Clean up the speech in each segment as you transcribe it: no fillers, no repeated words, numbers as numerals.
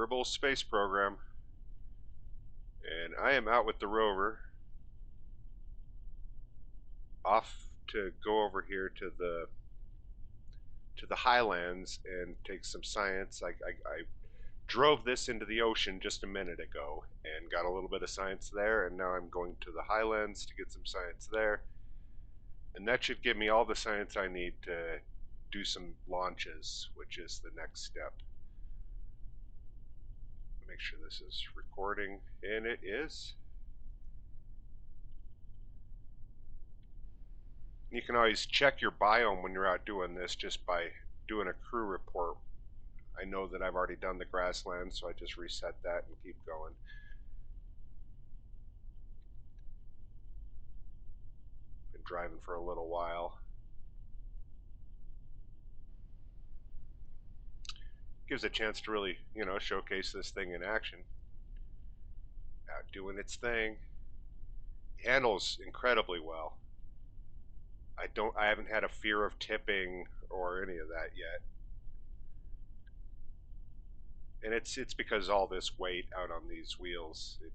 Kerbal space program, and I am out with the rover off to go over here to the highlands and take some science. I drove this into the ocean just a minute ago and got a little bit of science there, and now I'm going to the highlands to get some science there, and that should give me all the science I need to do some launches, which is the next step. Make sure this is recording, and it is. You can always check your biome when you're out doing this just by doing a crew report. I know that I've already done the grassland, so I just reset that and keep going. Been driving for a little while. Gives a chance to really, showcase this thing in action. Out doing its thing. Handles incredibly well. I haven't had a fear of tipping or any of that yet. And it's because all this weight out on these wheels, it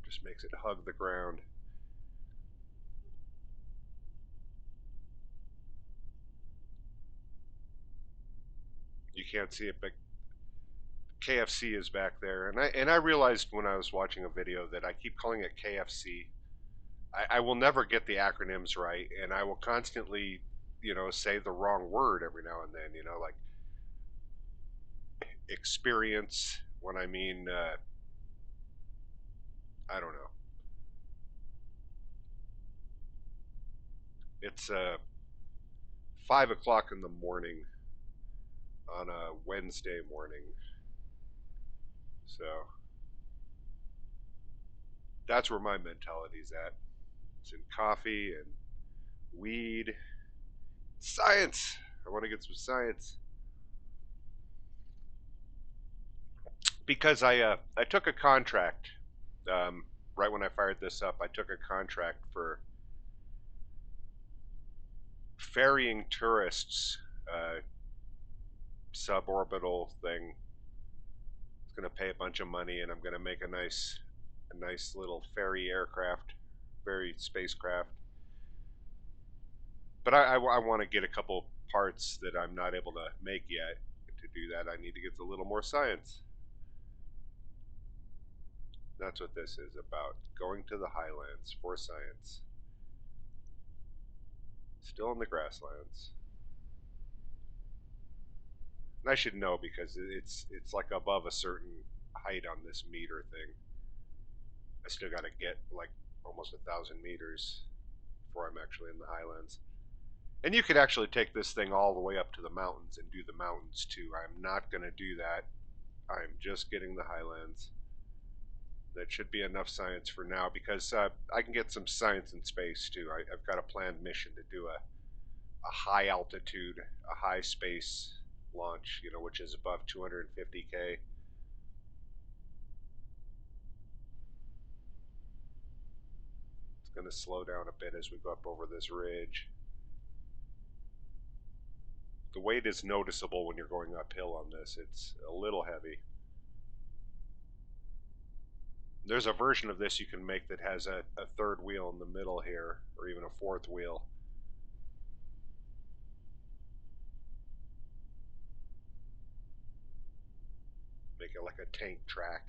just makes it hug the ground. You can't see it, but KFC is back there, and I realized when I was watching a video that I keep calling it KFC. I will never get the acronyms right, and I will constantly, say the wrong word every now and then. Like experience when I mean I don't know. It's 5 o'clock in the morning on a Wednesday morning, so that's where my mentality's at. It's in coffee and weed. Science! I want to get some science. Because I took a contract, right when I fired this up, I took a contract for ferrying tourists, suborbital thing. It's going to pay a bunch of money, and I'm going to make a nice little ferry aircraft, ferry spacecraft. But I want to get a couple parts that I'm not able to make yet. To do that, I need to get a little more science. That's what this is about. Going to the highlands for science. Still in the grasslands. And I should know because it's like above a certain height on this meter thing. I still got to get like almost 1,000 meters before I'm actually in the highlands. And you could actually take this thing all the way up to the mountains and do the mountains too. I'm not going to do that. I'm just getting the highlands. That should be enough science for now because I can get some science in space too. I've got a planned mission to do a high altitude, a high space launch, which is above 250K. It's going to slow down a bit as we go up over this ridge. The weight is noticeable when you're going uphill on this. It's a little heavy. There's a version of this you can make that has a third wheel in the middle here, or even a fourth wheel. Make it like a tank track.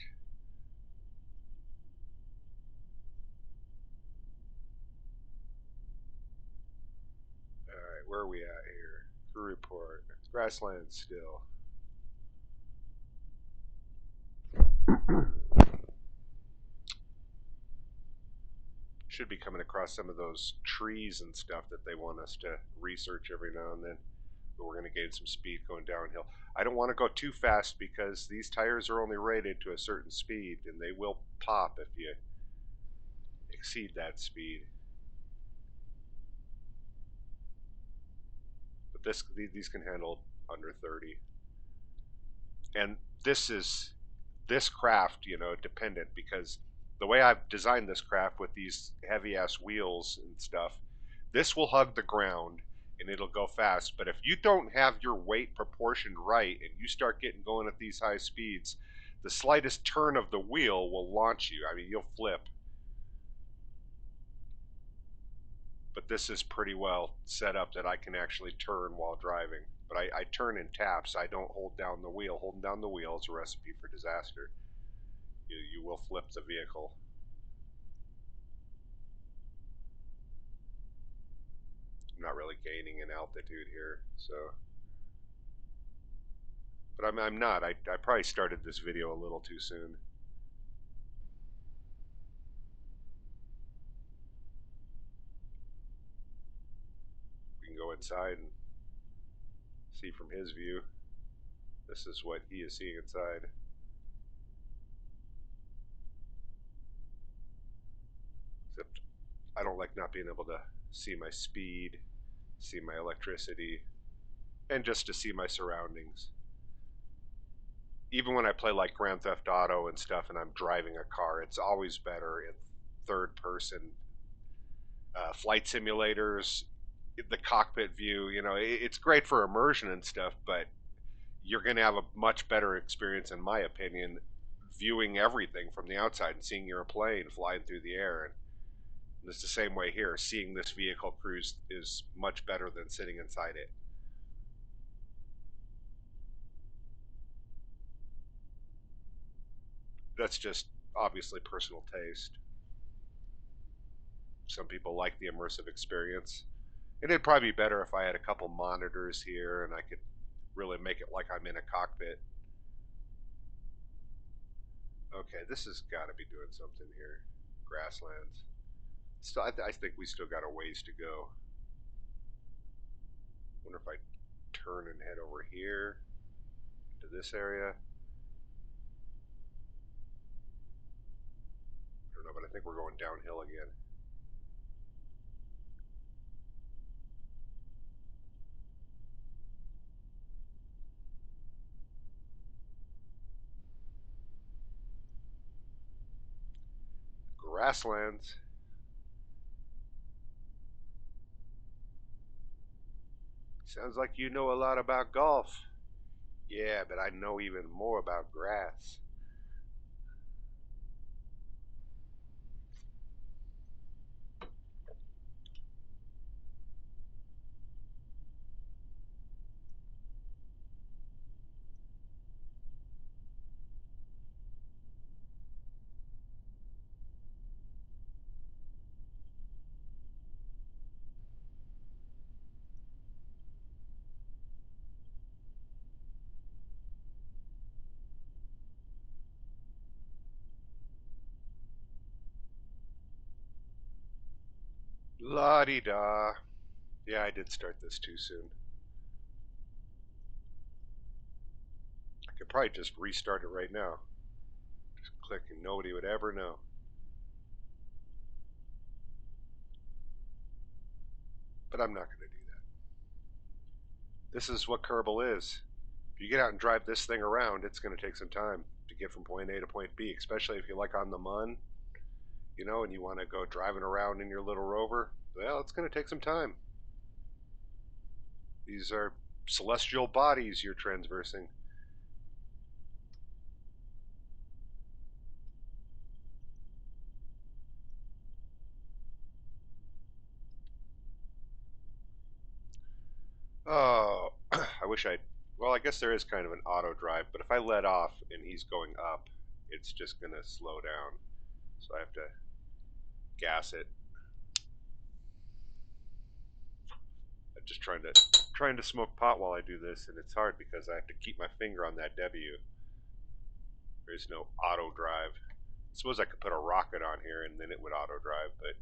Alright, where are we at here? Crew report. Grassland still. Should be coming across some of those trees and stuff that they want us to research every now and then. But we're going to gain some speed going downhill. I don't want to go too fast because these tires are only rated to a certain speed, and they will pop if you exceed that speed. But these can handle under 30. And this craft, dependent, because the way I've designed this craft with these heavy ass wheels and stuff, this will hug the ground, and it'll go fast. But if you don't have your weight proportioned right and you start getting going at these high speeds, the slightest turn of the wheel will launch you. I mean, you'll flip. But this is pretty well set up that I can actually turn while driving. But I turn in taps. I don't hold down the wheel. Holding down the wheel is a recipe for disaster. You will flip the vehicle. I'm not really gaining in altitude here, so. But I'm not. I probably started this video a little too soon. We can go inside and see from his view. This is what he is seeing inside. Except I don't like not being able to see my speed, see my electricity, and just to see my surroundings. Even when I play like Grand Theft Auto and stuff and I'm driving a car, it's always better in third person. Flight simulators, the cockpit view, it's great for immersion and stuff, but you're going to have a much better experience, in my opinion, viewing everything from the outside and seeing your plane flying through the air. And it's the same way here. Seeing this vehicle cruise is much better than sitting inside it. That's just obviously personal taste. Some people like the immersive experience. And it'd probably be better if I had a couple monitors here and I could really make it like I'm in a cockpit. Okay, this has got to be doing something here. Grasslands. Still, I think we still got a ways to go. Wonder if I turn and head over here to this area. I don't know, but I think we're going downhill again. Grasslands. Sounds like you know a lot about golf. Yeah, but I know even more about grass. La-di-da. Yeah, I did start this too soon. I could probably just restart it right now. Just click and nobody would ever know. But I'm not going to do that. This is what Kerbal is. If you get out and drive this thing around, it's going to take some time to get from point A to point B, especially if you're like on the Mun, and you want to go driving around in your little rover. Well, it's going to take some time. These are celestial bodies you're transversing. Oh, I wish I'd. Well, I guess there is kind of an auto drive, but if I let off and he's going up, it's just going to slow down. So I have to gas it. I'm just trying to smoke pot while I do this, and it's hard because I have to keep my finger on that W. There's no auto drive. I suppose I could put a rocket on here and then it would auto drive, but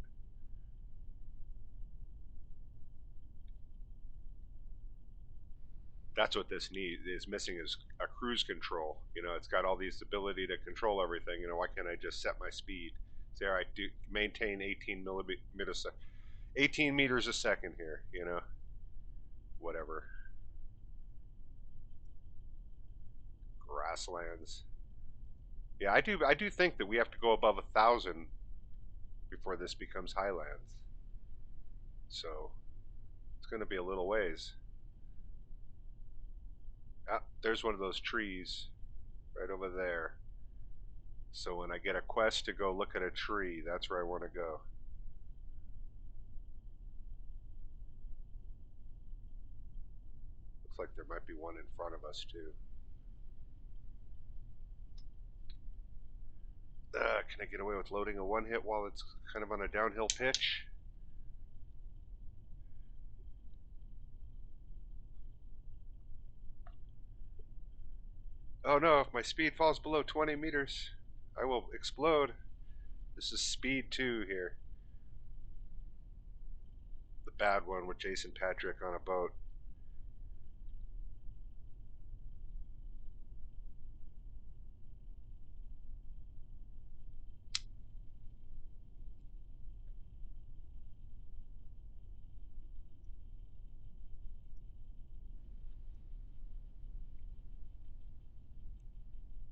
that's what this is missing is a cruise control. It's got all these ability to control everything. Why can't I just set my speed? There, I do maintain 18 meters a second here. Whatever. Grasslands. Yeah, I do think that we have to go above 1,000 before this becomes highlands. So going to be a little ways. Ah, there's one of those trees right over there. So when I get a quest to go look at a tree, that's where I want to go. Looks like there might be one in front of us too. Can I get away with loading a one hit while it's kind of on a downhill pitch? Oh no, if my speed falls below 20 meters, I will explode. This is speed 2 here. The bad one with Jason Patrick on a boat.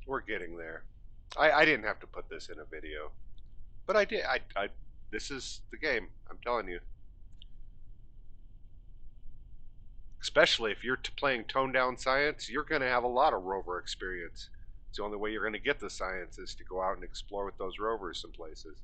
We're getting there. I didn't have to put this in a video, but I did. This is the game. I'm telling you. Especially if you're playing toned down science, you're going to have a lot of rover experience. It's the only way you're going to get the science is to go out and explore with those rovers some places.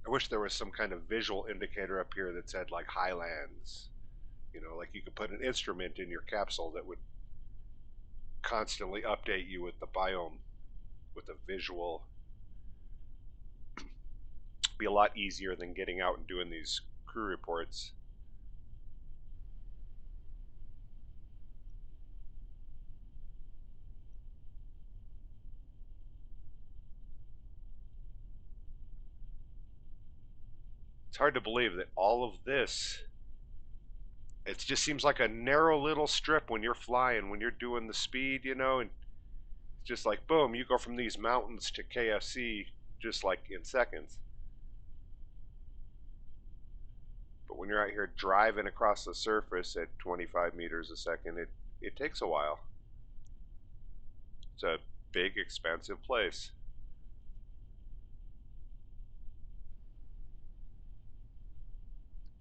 I wish there was some kind of visual indicator up here that said like highlands. You know, like you could put an instrument in your capsule that would constantly update you with the biome with a visual. Be a lot easier than getting out and doing these crew reports. It's hard to believe that all of this, it just seems like a narrow little strip when you're flying, when you're doing the speed, you know, and it's just like boom, you go from these mountains to KFC just like in seconds. But when you're out here driving across the surface at 25 meters a second, it takes a while. It's a big, expensive place.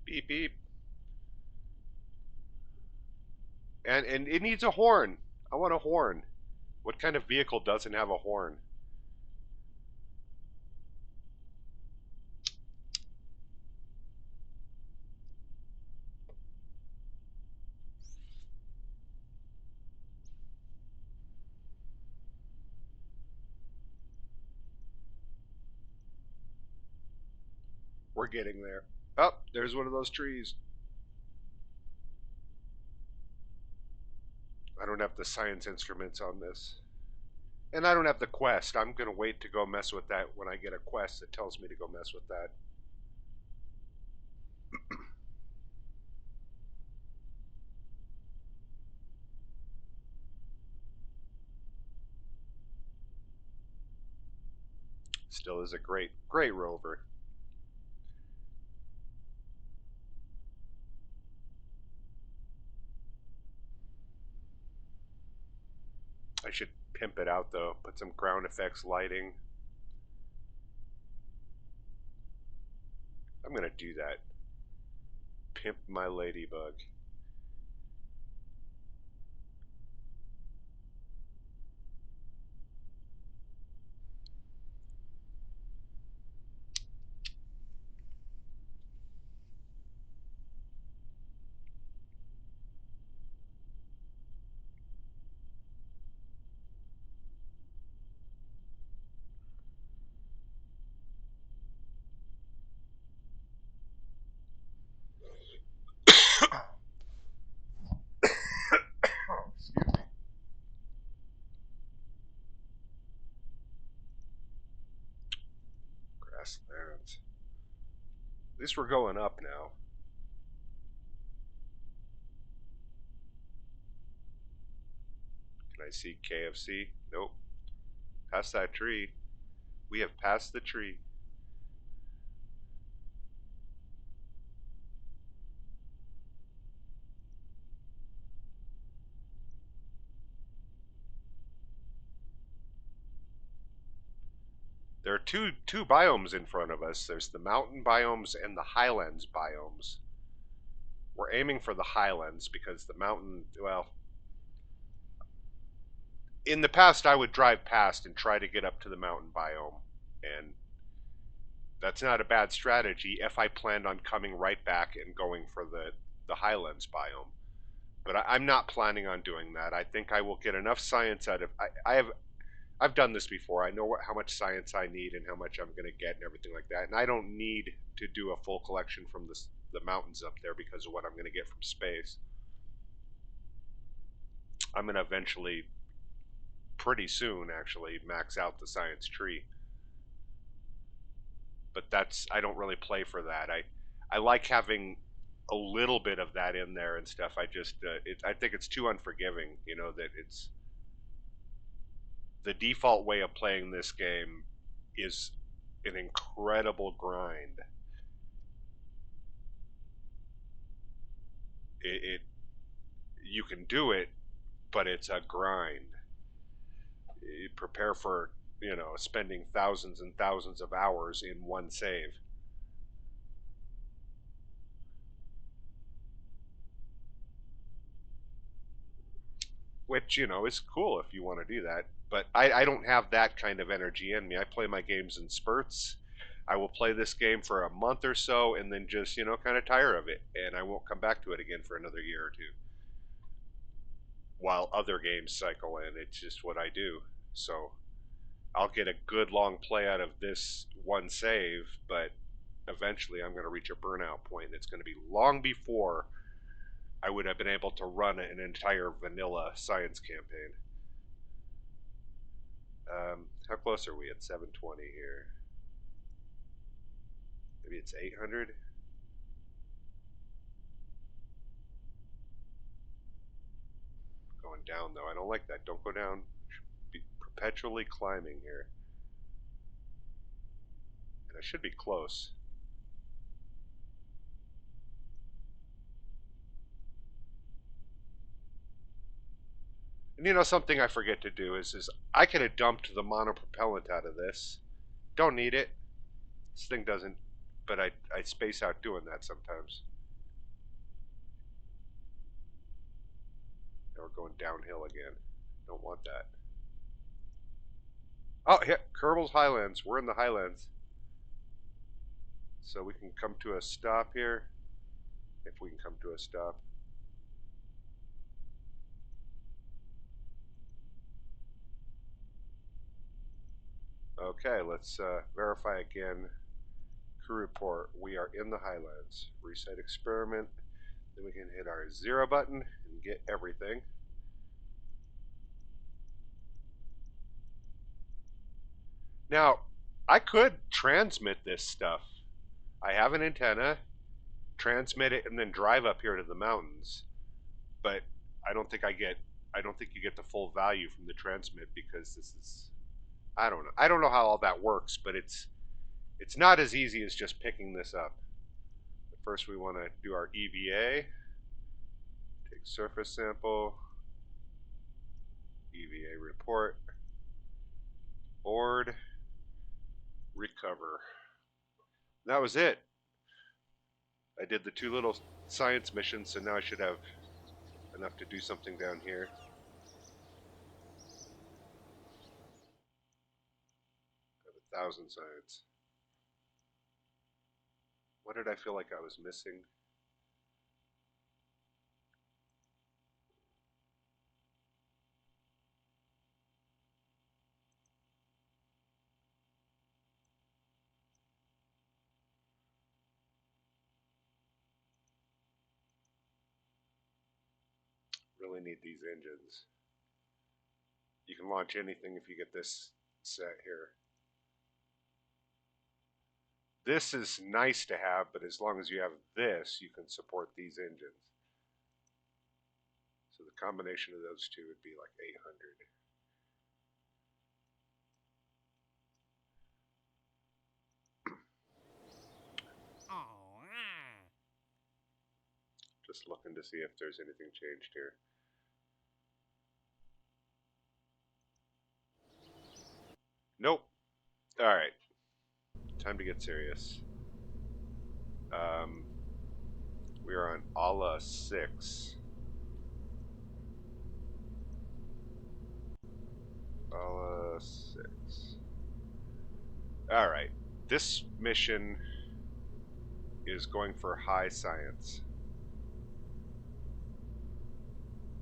Beep beep. And it needs a horn. I want a horn. What kind of vehicle doesn't have a horn? We're getting there. Oh, there's one of those trees. I don't have the science instruments on this. And I don't have the quest. I'm going to wait to go mess with that when I get a quest that tells me to go mess with that. Still is a great, great rover. I should pimp it out though. Put some ground effects lighting. I'm going to do that. Pimp my Ladybug. Excuse me. Grasslands. At least we're going up now. Can I see KFC? Nope. Past that tree. We have passed the tree. two biomes in front of us. There's the mountain biomes and the highlands biomes. We're aiming for the highlands because the mountain, well, in the past I would drive past and try to get up to the mountain biome, and that's not a bad strategy if I planned on coming right back and going for the highlands biome. But I'm not planning on doing that. I think I will get enough science out of. I've done this before. I know how much science I need and how much I'm going to get and everything like that. And I don't need to do a full collection from the mountains up there because of what I'm going to get from space. I'm going to eventually, pretty soon actually, max out the science tree. But I don't really play for that. I like having a little bit of that in there and stuff. I think it's too unforgiving, you know, that it's the default way of playing this game is an incredible grind. It you can do it, but it's a grind. You prepare for, you know, spending thousands and thousands of hours in one save. Which, you know, is cool if you want to do that. But I don't have that kind of energy in me. I play my games in spurts. I will play this game for a month or so and then just, you know, kind of tire of it. And I won't come back to it again for another year or two. While other games cycle in, it's just what I do. So I'll get a good long play out of this one save, but eventually I'm going to reach a burnout point. It's going to be long before I would have been able to run an entire vanilla science campaign. How close are we at 720 here? Maybe it's 800? Going down though. I don't like that. Don't go down. Should be perpetually climbing here. And I should be close. And you know, something I forget to do is I could have dumped the monopropellant out of this. Don't need it. This thing doesn't, but I space out doing that sometimes. Now we're going downhill again. Don't want that. Oh, yeah, Kerbals Highlands. We're in the Highlands. So we can come to a stop here. If we can come to a stop. Okay, let's verify again. Crew report. We are in the Highlands. Reset experiment. Then we can hit our 0 button and get everything. Now, I could transmit this stuff. I have an antenna, transmit it, and then drive up here to the mountains. But I don't think you get the full value from the transmit because this is, I don't know. I don't know how all that works, but it's not as easy as just picking this up. But first we want to do our EVA. Take surface sample. EVA report. Board. Recover. That was it. I did the 2 little science missions, so now I should have enough to do something down here. I have 1,000 science. What did I feel like I was missing? Really need these engines. You can launch anything if you get this set here. This is nice to have, but as long as you have this, you can support these engines. So the combination of those two would be like 800. Just looking to see if there's anything changed here. Nope. All right. time to get serious. We are on Allah 6. Allah 6. Alright. This mission is going for high science.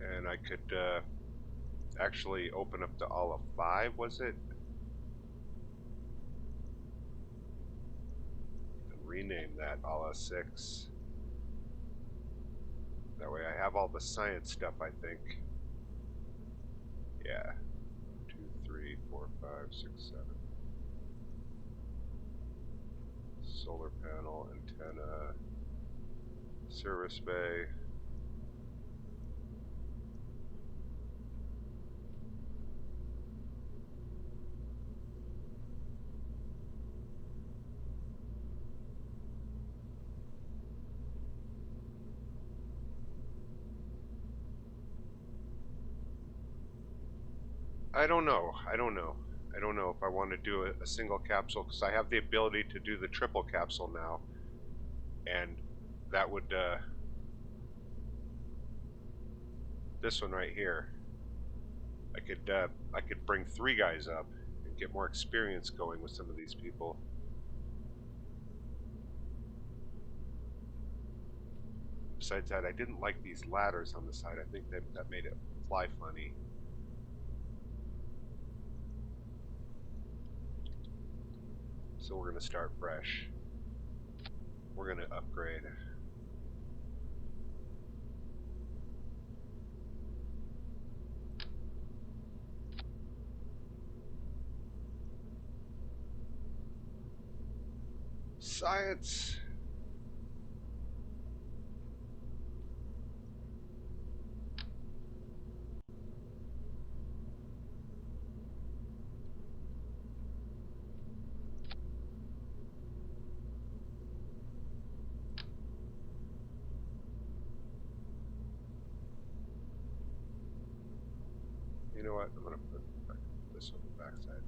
And I could actually open up to Allah 5, was it? And rename that Allah 6. That way I have all the science stuff, I think. Yeah. 1, 2, 3, 4, 5, 6, 7. Solar panel, antenna, service bay. I don't know. I don't know if I want to do a single capsule, because I have the ability to do the triple capsule now, and that would this one right here. I could bring 3 guys up and get more experience going with some of these people. Besides that, I didn't like these ladders on the side. I think that made it fly funny. So we're going to start fresh. We're going to upgrade. Science. You know what? I'm going to put this on the backside.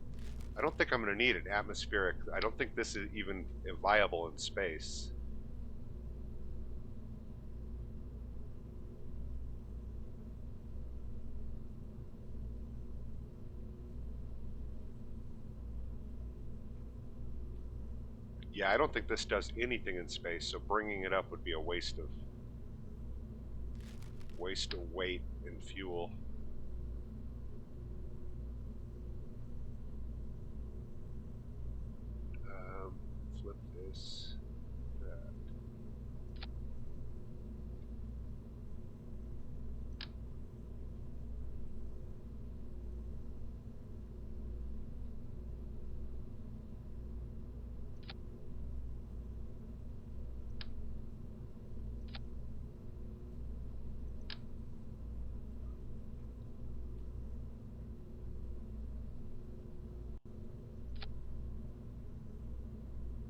I don't think I'm going to need an atmospheric. I don't think this is even viable in space. Yeah, I don't think this does anything in space, so bringing it up would be a waste of weight and fuel. Flip this, that.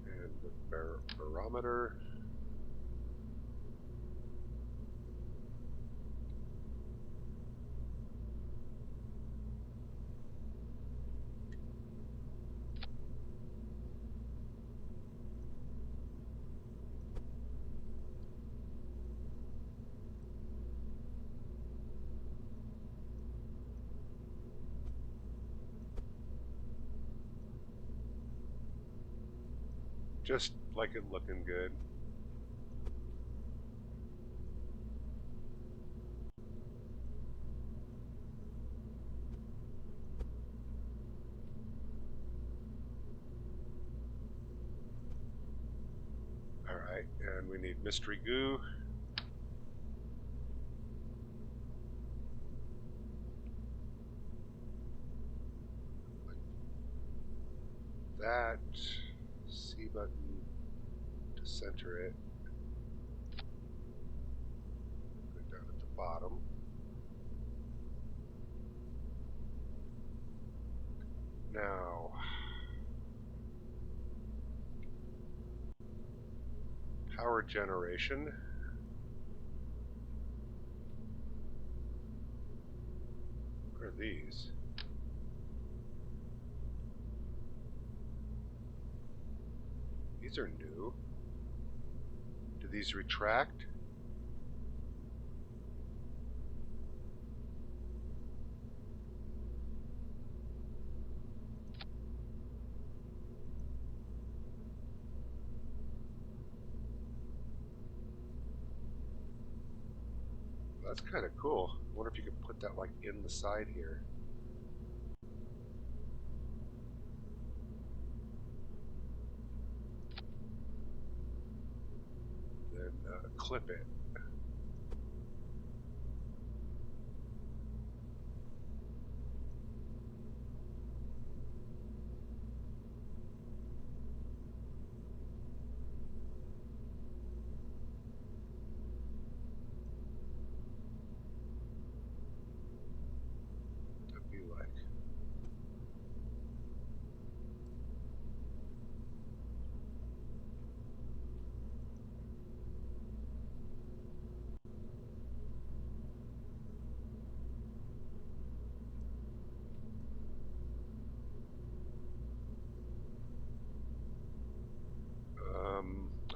And the barometer. Just like it looking good. Alright, and we need mystery goo. Like that. C button to center it. Put it down at the bottom. Now, power generation. What are these? These are new. Do these retract? That's kind of cool. I wonder if you could put that like in the side here. Then clip it. That'd be like.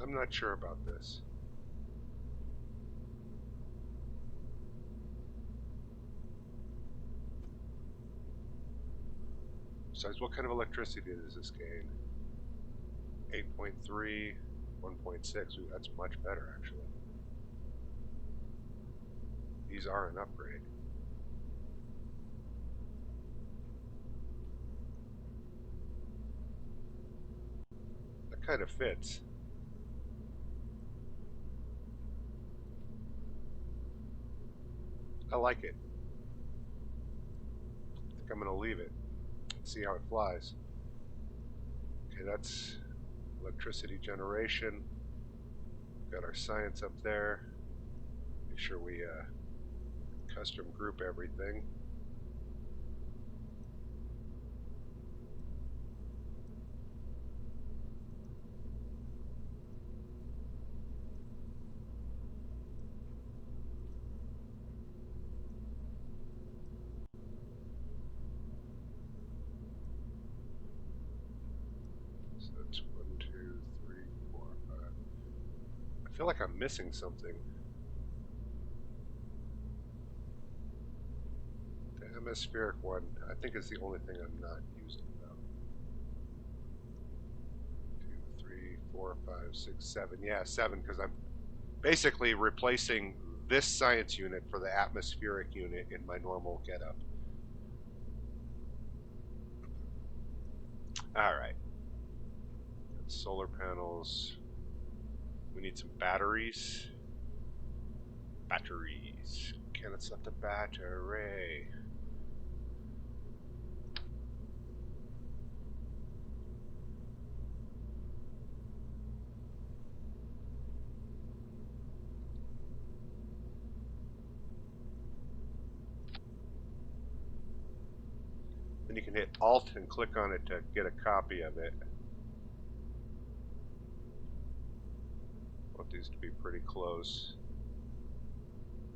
I'm not sure about this. Besides, what kind of electricity does this gain? 8.3, 1.6. Ooh, that's much better, actually. These are an upgrade. That kind of fits. I like it. I think I'm going to leave it. See how it flies. Okay, that's electricity generation. Got our science up there. Make sure we custom group everything. So that's 1, 2, 3, 4, 5. I feel like I'm missing something. The hemispheric one, I think, is the only thing I'm not using, though. 2, 3, 4, 5, 6, 7. Yeah, 7, because I'm basically replacing this science unit for the atmospheric unit in my normal getup. Alright. Solar panels. We need some batteries. Batteries. Okay, let's set the battery. Then you can hit Alt and click on it to get a copy of it. I want these to be pretty close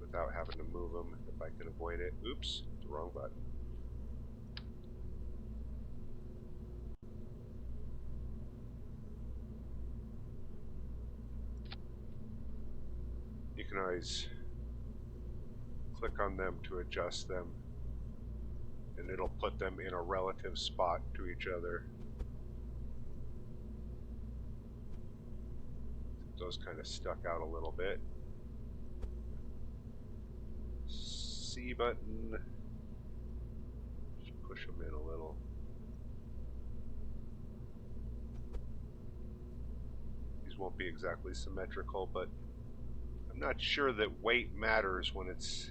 without having to move them if I can avoid it. Oops, the wrong button. You can always click on them to adjust them, and it'll put them in a relative spot to each other. Those kind of stuck out a little bit. C button. Just push them in a little. These won't be exactly symmetrical, but I'm not sure that weight matters when it's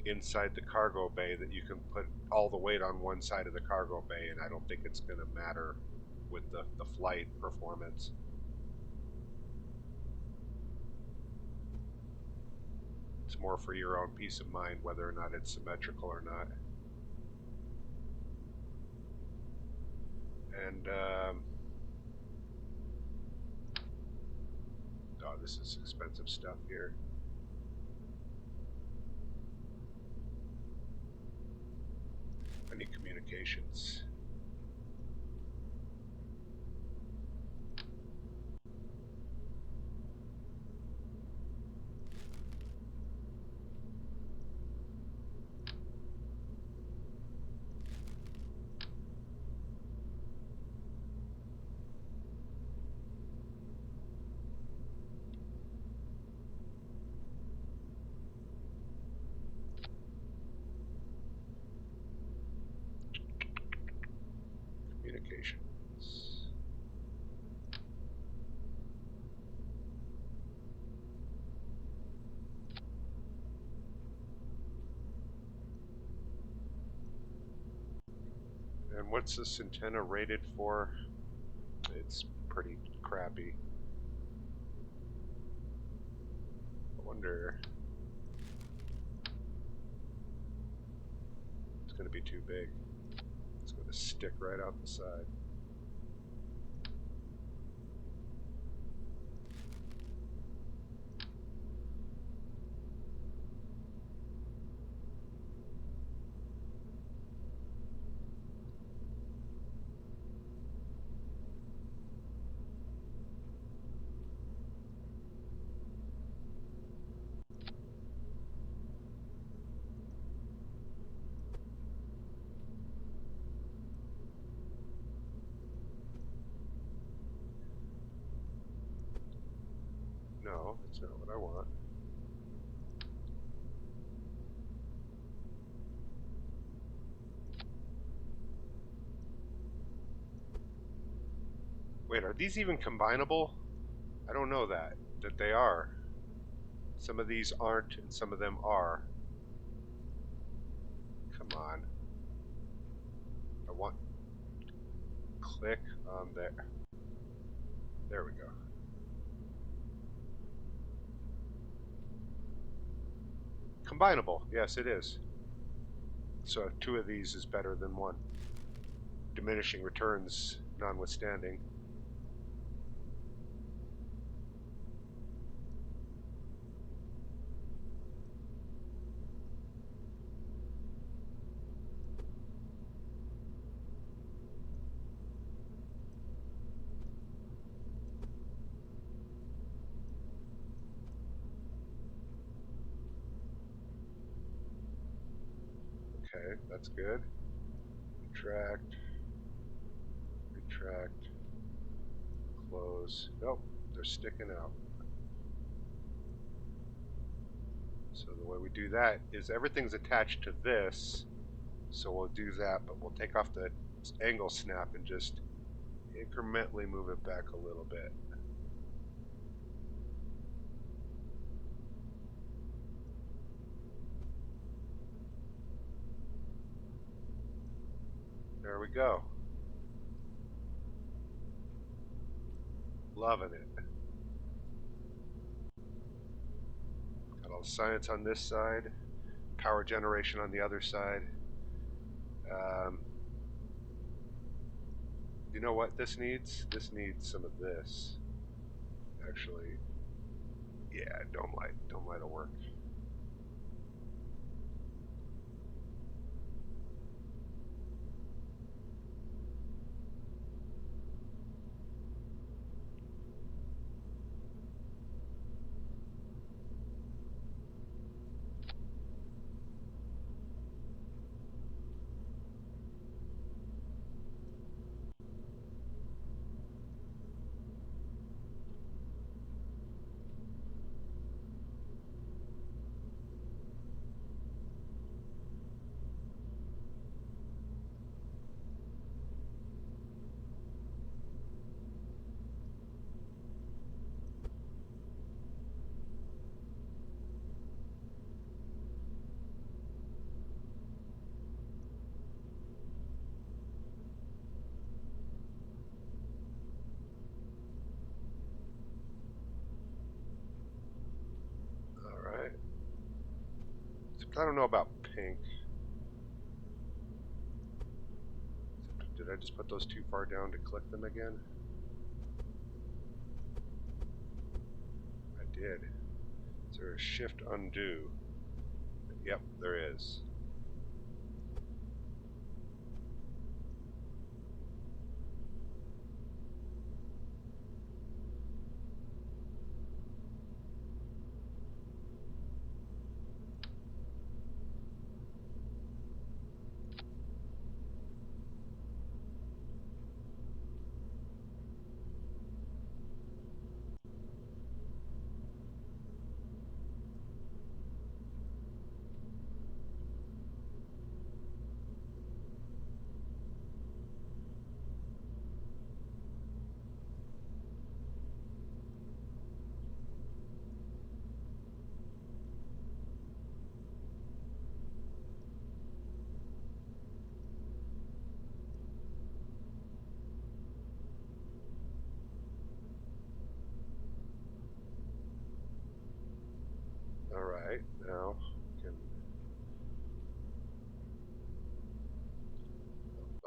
inside the cargo bay, that you can put all the weight on one side of the cargo bay, and I don't think it's going to matter with the flight performance. It's more for your own peace of mind whether or not it's symmetrical or not. And oh, this is expensive stuff here. I need communications. What's this antenna rated for? It's pretty crappy. I wonder. It's going to be too big. It's going to stick right out the side. No, that's not what I want. Wait, are these even combinable? I don't know that they are. Some of these aren't, and some of them are. Come on. I want... Click on there. There we go. Combinable. Yes, it is. So 2 of these is better than 1. Diminishing returns notwithstanding. Okay, that's good. Retract. Retract. Close. Nope, they're sticking out. So the way we do that is everything's attached to this. So we'll do that, but we'll take off the angle snap and just incrementally move it back a little bit. There we go. Loving it. Got all the science on this side, power generation on the other side. You know what this needs? This needs some of this. Actually, yeah, dome light will work. Alright. I don't know about pink. Did I just put those too far down to click them again? I did. Is there a shift undo? Yep, there is.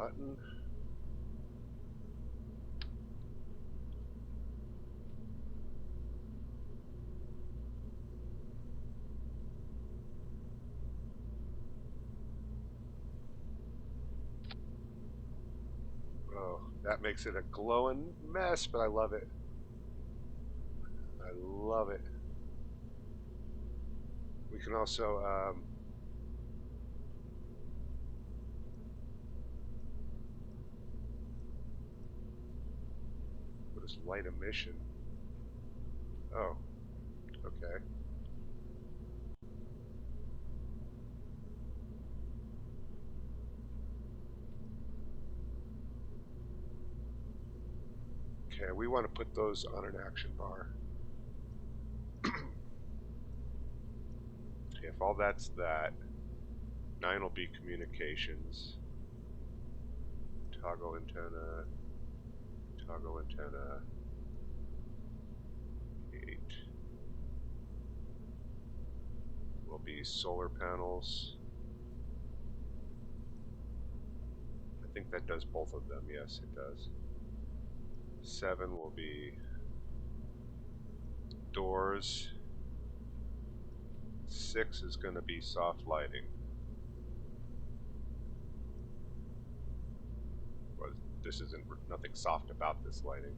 button. Oh, that makes it a glowing mess, but I love it. I love it. We can also what is light emission? Oh, okay. Okay, we want to put those on an action bar. If all that's that, 9 will be communications. Toggle antenna, toggle antenna, 8 will be solar panels. I think that does both of them, yes it does. 7 will be doors. 6 is going to be soft lighting. Well, this isn't nothing soft about this lighting.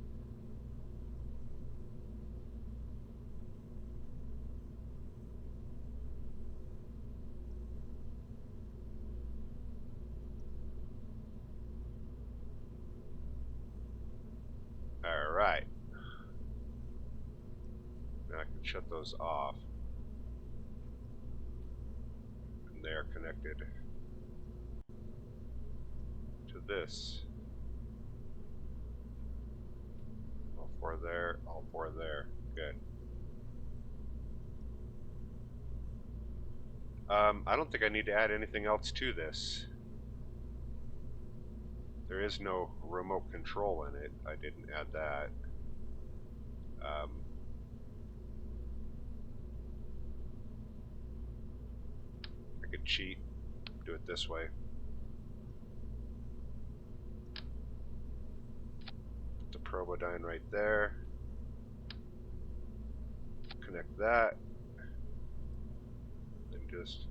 Alright. Now I can shut those off. And they are connected to this. All 4 there, all 4 there. Good. I don't think I need to add anything else to this. There is no remote control in it. I didn't add that. I could cheat, do it this way. Put the probodyne right there. Connect that. And just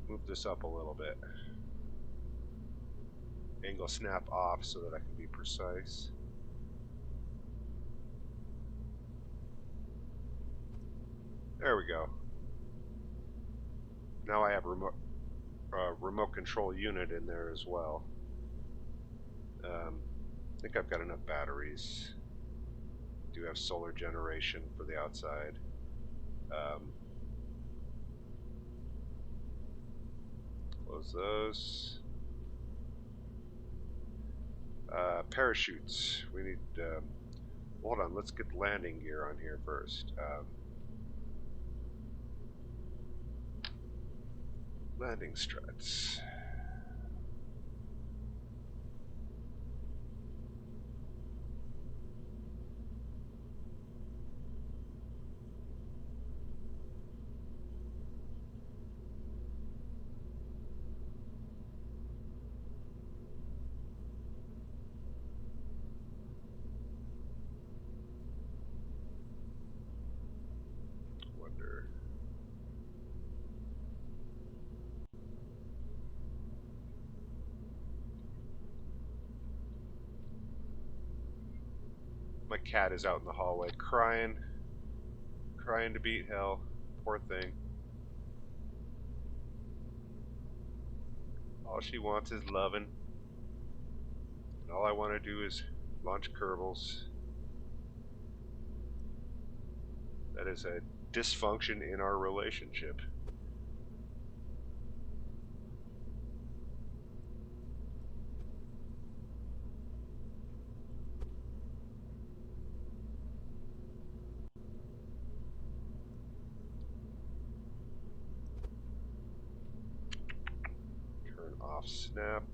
move this up a little bit. Angle snap off so that I can be precise. There we go. Now I have remote control unit in there as well. I think I've got enough batteries. Do have solar generation for the outside. Close those. Parachutes. We need. Hold on. Let's get landing gear on here first. Landing struts. Wonder. My cat is out in the hallway crying to beat hell. Poor thing. All she wants is loving. And all I want to do is launch Kerbals. That is a dysfunction in our relationship. Turn off snap.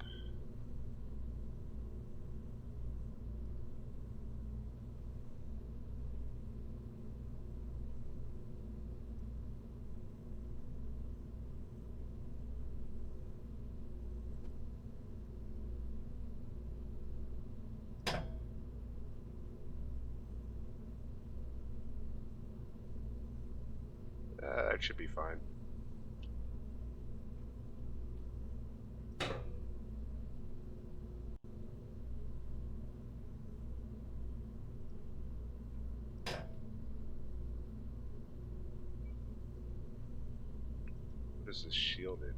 That should be fine. This is shielded.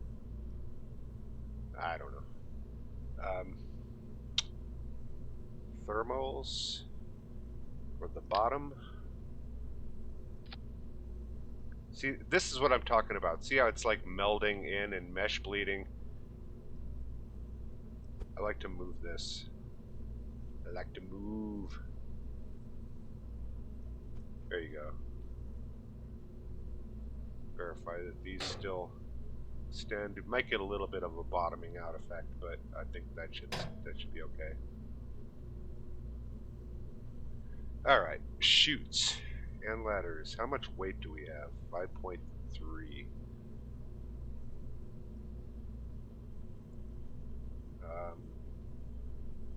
I don't know. Thermals or the bottom. See, this is what I'm talking about. See how it's like melding in and mesh bleeding? I like to move this. I like to move. There you go. Verify that these still stand. It might get a little bit of a bottoming out effect, but I think that should be okay. All right, chutes and ladders. How much weight do we have? 5.3. I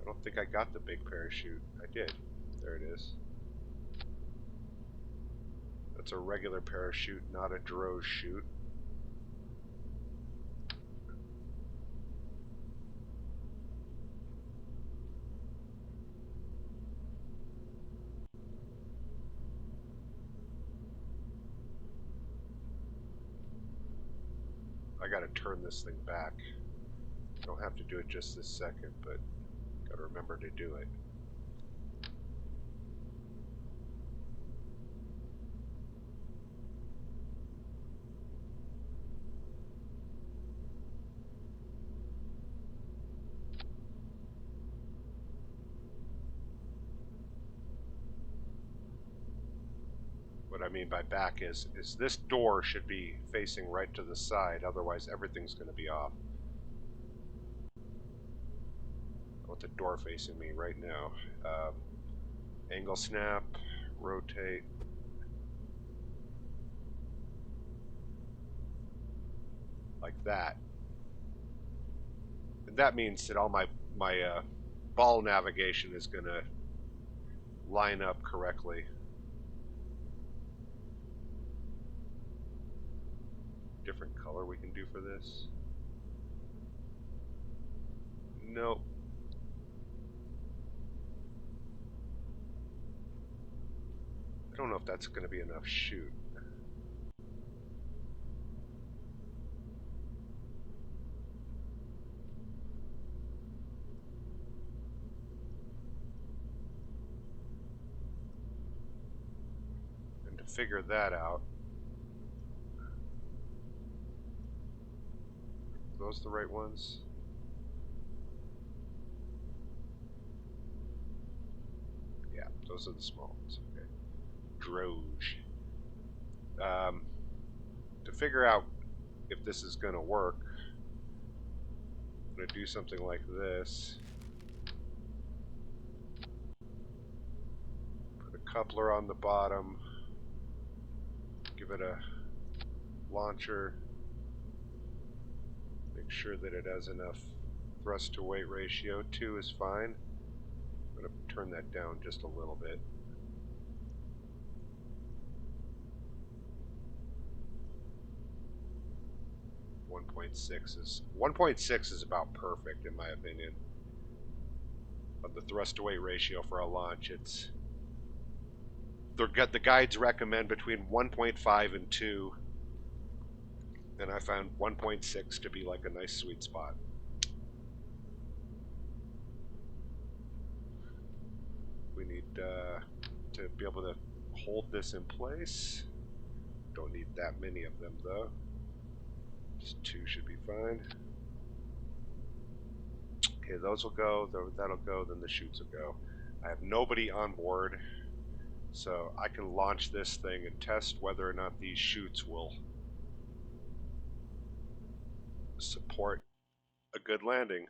don't think I got the big parachute. I did. There it is. That's a regular parachute, not a drogue chute. I gotta turn this thing back. Don't have to do it just this second, but gotta remember to do it. What I mean by back is this door should be facing right to the side, otherwise everything's going to be off. I want the door facing me right now. Angle snap, rotate. Like that. And that means that all my ball navigation is going to line up correctly. Different color we can do for this? Nope. I don't know if that's going to be enough shoot. And to figure that out, are those the right ones? Yeah, those are the small ones. Okay. Drogue. To figure out if this is going to work, I'm going to do something like this. Put a coupler on the bottom. Give it a launcher. Make sure that it has enough thrust to weight ratio. 2 is fine. I'm going to turn that down just a little bit. 1.6 is about perfect in my opinion. But the thrust to weight ratio for a launch, the guides recommend between 1.5 and 2, and I found 1.6 to be like a nice sweet spot. We need to be able to hold this in place. Don't need that many of them though. Just 2 should be fine. Okay, those will go, that'll go, then the chutes will go. I have nobody on board, so I can launch this thing and test whether or not these chutes will support a good landing.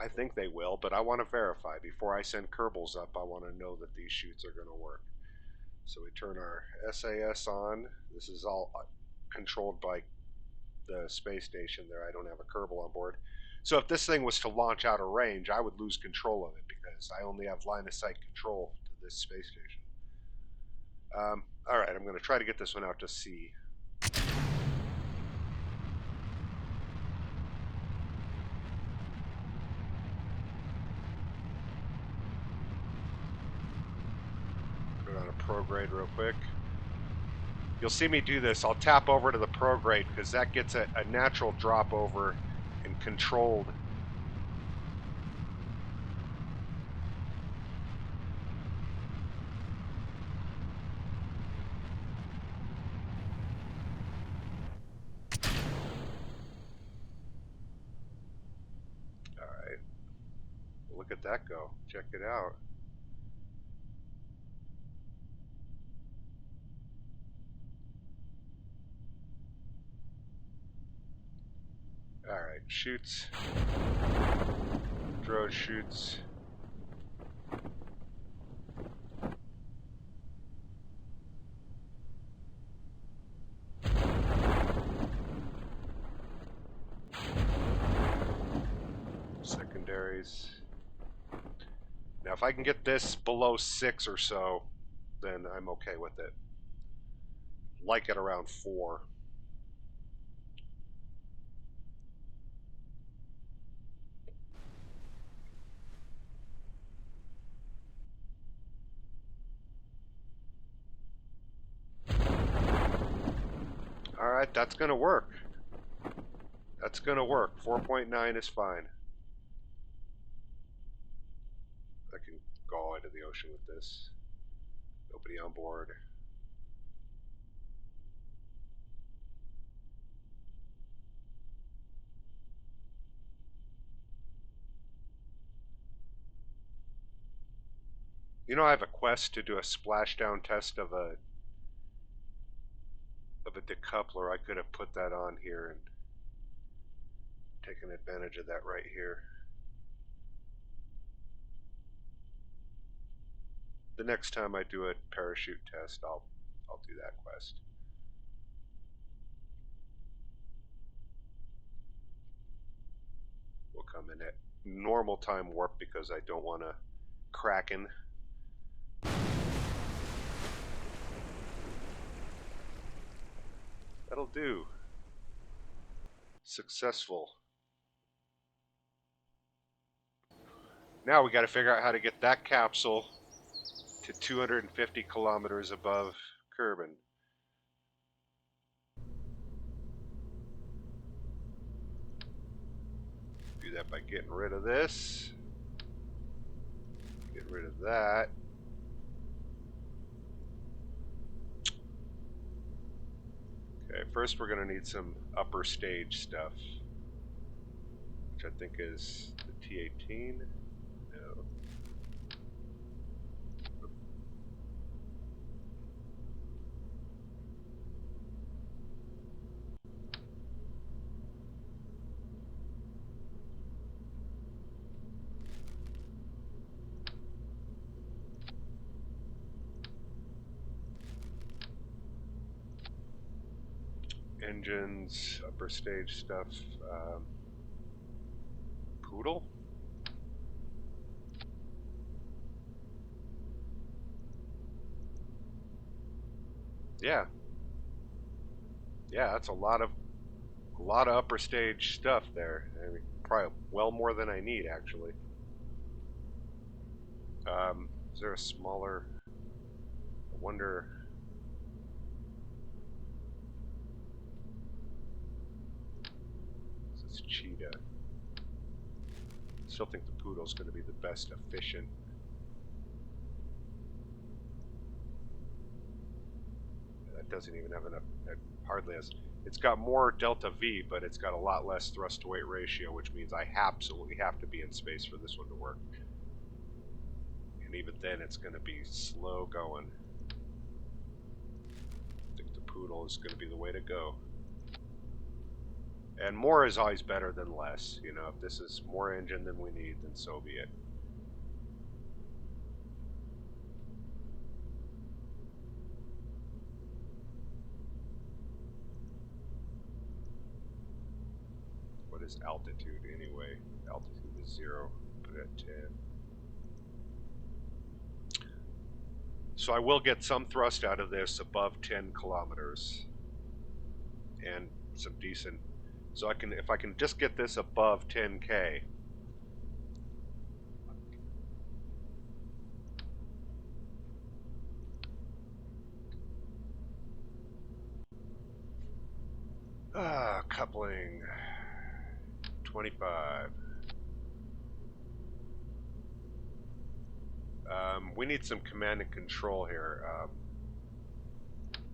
I think they will, but I want to verify. Before I send Kerbals up, I want to know that these chutes are going to work. So we turn our SAS on. This is all controlled by the space station there. I don't have a Kerbal on board. So if this thing was to launch out of range, I would lose control of it because this. I only have line of sight control to this space station. Alright, I'm going to try to get this one out to sea. Put it on a prograde real quick. You'll see me do this. I'll tap over to the prograde because that gets a natural drop over and controlled. Alright. Look at that go. Check it out. Alright, shoots. Drone shoots. Secondaries. Now if I can get this below 6 or so, then I'm okay with it. Like it around 4. Alright, that's going to work. That's going to work. 4.9 is fine. I can go into the ocean with this. Nobody on board. You know, I have a quest to do a splashdown test of a decoupler. I could have put that on here and taken advantage of that right here. The next time I do a parachute test, I'll do that quest. We'll come in at normal time warp because I don't want to Kraken. That'll do. Successful. Now we got to figure out how to get that capsule to 250 kilometers above Kerbin. Do that by getting rid of this. Get rid of that. Okay, first we're going to need some upper stage stuff, which I think is the T-18. No. Engines, upper stage stuff. Poodle? Yeah. Yeah, that's a lot of upper stage stuff there. I mean, probably well more than I need actually. Is there a smaller? I wonder. This is cheetah. Still think the poodle's going to be the best efficient. That doesn't even have enough. It hardly has. It's got more delta V, but it's got a lot less thrust to weight ratio, which means I absolutely have to be in space for this one to work. And even then, it's going to be slow going. I think the poodle is going to be the way to go. And more is always better than less. You know, if this is more engine than we need, then so be it. What is altitude anyway? Altitude is 0. Put it at 10. So I will get some thrust out of this above 10 kilometers and some decent. So I can, if I can just get this above 10K. Coupling 25. We need some command and control here.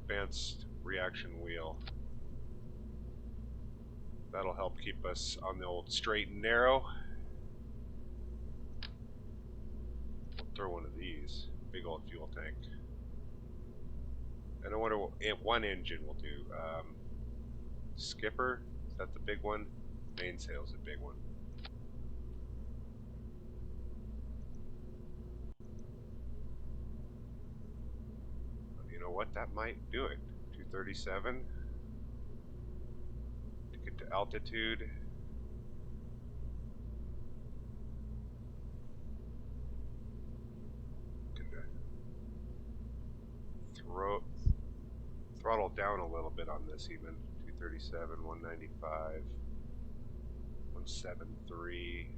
Advanced reaction wheel. That'll help keep us on the old straight and narrow. We'll throw one of these. Big old fuel tank. And I wonder what one engine will do. Skipper, is that the big one? Mainsail's a big one. You know what? That might do it. 237. To get to altitude. Throttle down a little bit on this even. 237, 195, 173,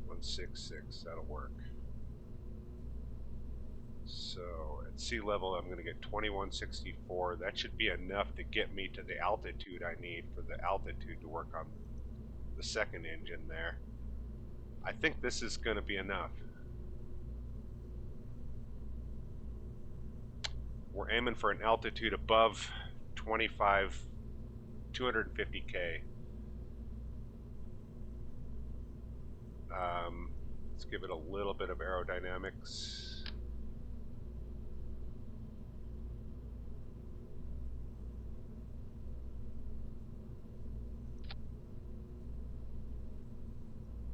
166. That'll work. So at sea level, I'm going to get 2164. That should be enough to get me to the altitude I need for the altitude to work on the second engine there. I think this is going to be enough. We're aiming for an altitude above 250K. Let's give it a little bit of aerodynamics.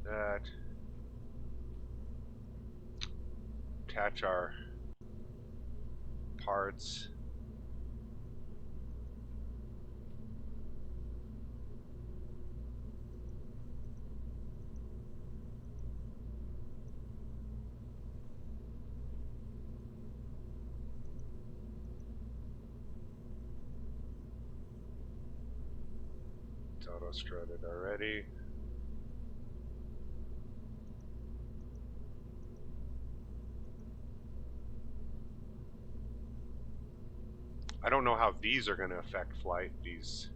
That. Attach our parts. It's auto-strutted already. I don't know how these are going to affect flight, these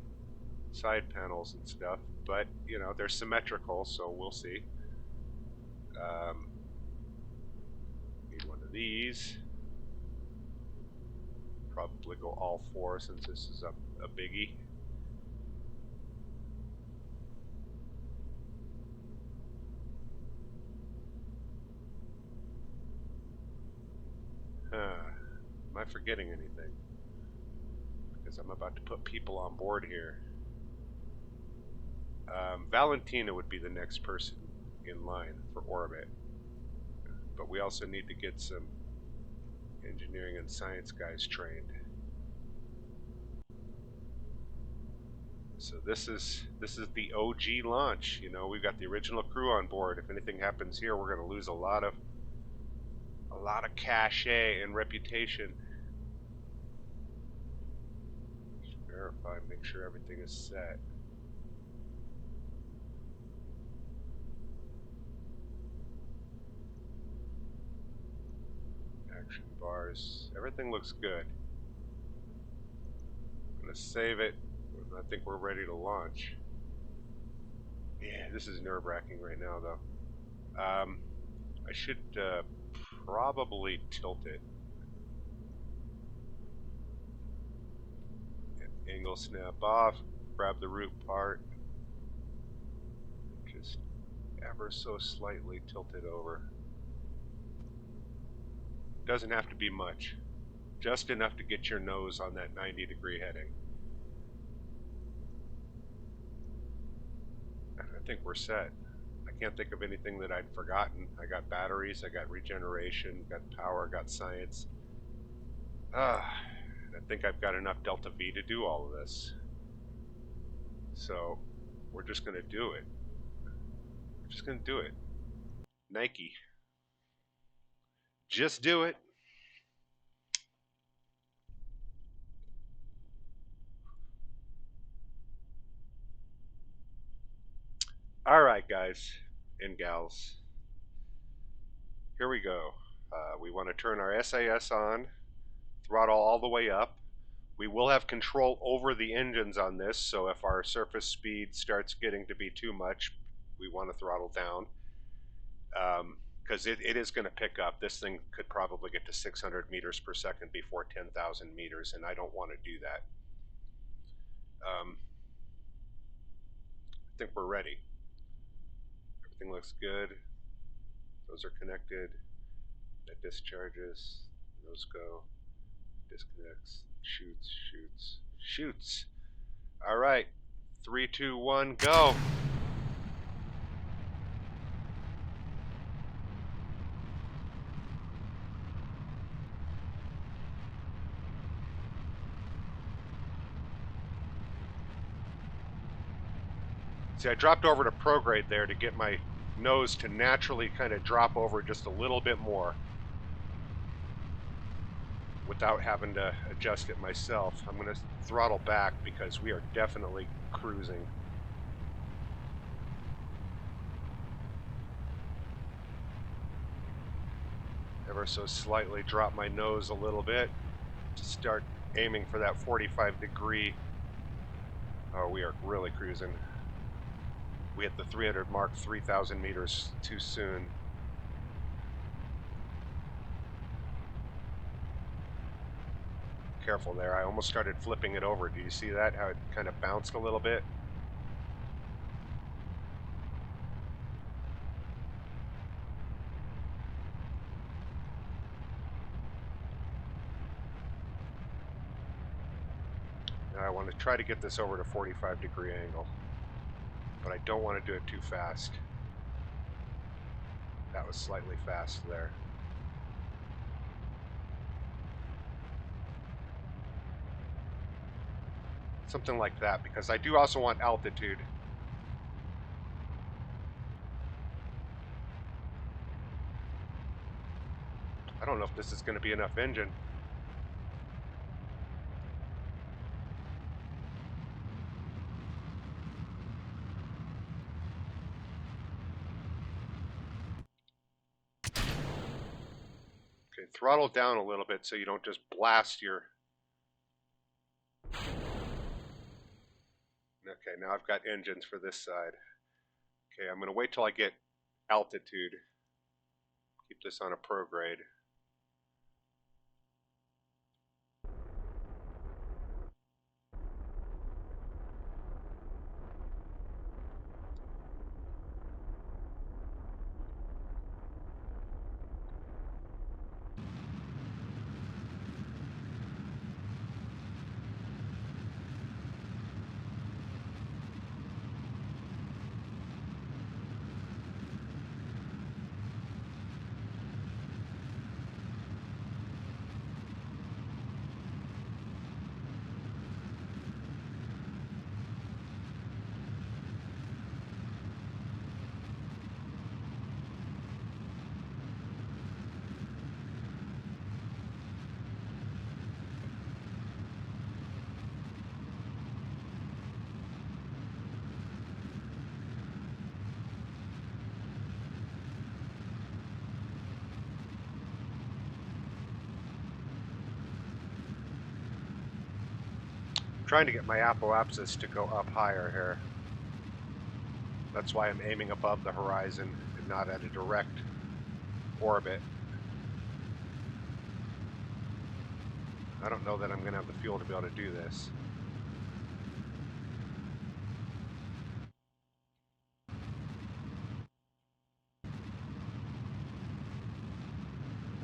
side panels and stuff, but you know, they're symmetrical, so we'll see. Need one of these. Probably go all four since this is a biggie. Am I forgetting anything? Because I'm about to put people on board here. Valentina would be the next person in line for orbit. But we also need to get some engineering and science guys trained. So this is the OG launch. You know, we've got the original crew on board. If anything happens here, we're going to lose a lot of cachet and reputation. Verify, make sure everything is set. Action bars, everything looks good. I'm gonna save it. I think we're ready to launch. Yeah, this is nerve-wracking right now, though. I should probably tilt it. Angle snap off, grab the root part, just ever so slightly tilt it over. Doesn't have to be much, just enough to get your nose on that 90-degree heading. And I think we're set. I can't think of anything that I'd forgotten. I got batteries, I got regeneration, got power, got science. I think I've got enough delta V to do all of this. So we're just going to do it. We're just going to do it. Nike. Just do it. All right, guys and gals. Here we go. We want to turn our SAS on, throttle all the way up. We will have control over the engines on this, so if our surface speed starts getting to be too much, we want to throttle down. Because it is going to pick up. This thing could probably get to 600 meters per second before 10,000 meters, and I don't want to do that. I think we're ready. Everything looks good. Those are connected. That discharges. Those go. Disconnects. Shoots. Shoots. Shoots. All right. 3, 2, 1, go. See, I dropped over to prograde there to get my nose to naturally kind of drop over just a little bit more without having to adjust it myself. I'm going to throttle back because we are definitely cruising. Ever so slightly drop my nose a little bit to start aiming for that 45-degree. Oh, we are really cruising. We hit the 300 mark 3,000 meters too soon. Careful there. I almost started flipping it over. Do you see that? How it kind of bounced a little bit? Now I want to try to get this over to 45-degree angle, but I don't want to do it too fast. That was slightly fast there. Something like that, because I do also want altitude. I don't know if this is going to be enough engine. Okay, throttle down a little bit so you don't just blast your... Okay, now I've got engines for this side. Okay, I'm going to wait till I get altitude. Keep this on a prograde. I'm trying to get my apoapsis to go up higher here. That's why I'm aiming above the horizon and not at a direct orbit. I don't know that I'm going to have the fuel to be able to do this.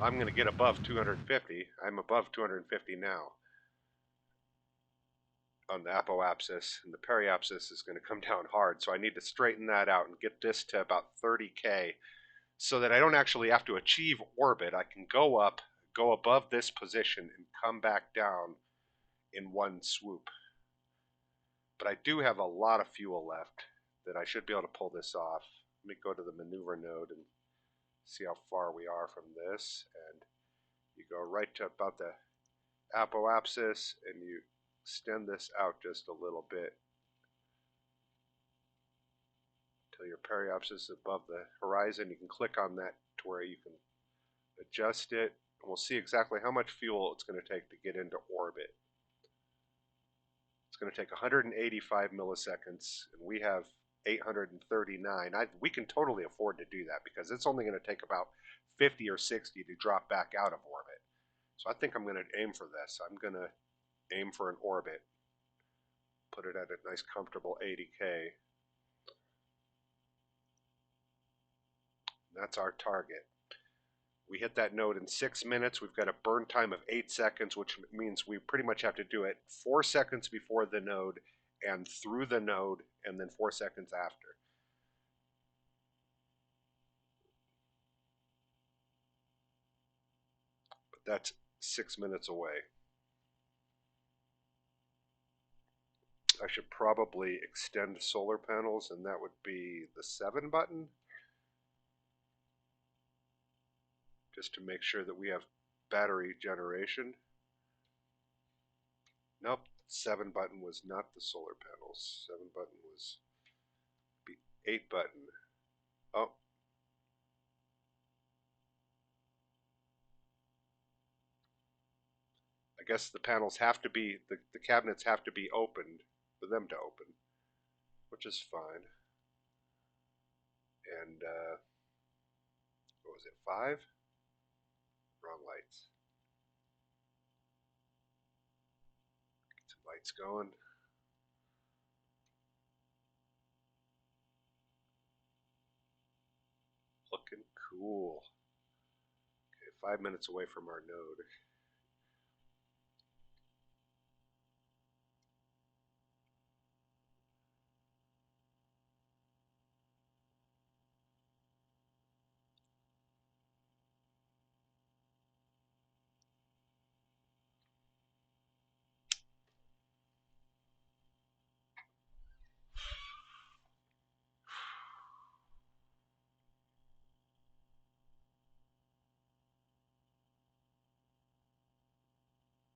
I'm going to get above 250. I'm above 250 now on the apoapsis, and the periapsis is going to come down hard, so I need to straighten that out and get this to about 30K so that I don't actually have to achieve orbit. I can go up, go above this position, and come back down in one swoop. But I do have a lot of fuel left that I should be able to pull this off. Let me go to the maneuver node and See how far we are from this, and you go right to about the apoapsis, and you extend this out just a little bit until your periapsis is above the horizon. You can click on that to where you can adjust it, and we'll see exactly how much fuel it's going to take to get into orbit. It's going to take 185 milliseconds, and we have 839. We can totally afford to do that because it's only going to take about 50 or 60 to drop back out of orbit. So I think I'm going to aim for this. I'm going to aim for an orbit, put it at a nice comfortable 80K. That's our target. We hit that node in 6 minutes. We've got a burn time of 8 seconds, which means we pretty much have to do it 4 seconds before the node and through the node, and then 4 seconds after. But that's 6 minutes away. I should probably extend solar panels, and that would be the 7 button, just to make sure that we have battery generation. Nope, 7 button was not the solar panels. 7 button was the 8 button. Oh. I guess the panels have to be, the cabinets have to be opened for them to open, which is fine. And, what was it, 5? Wrong lights. Get some lights going. Looking cool. Okay, 5 minutes away from our node.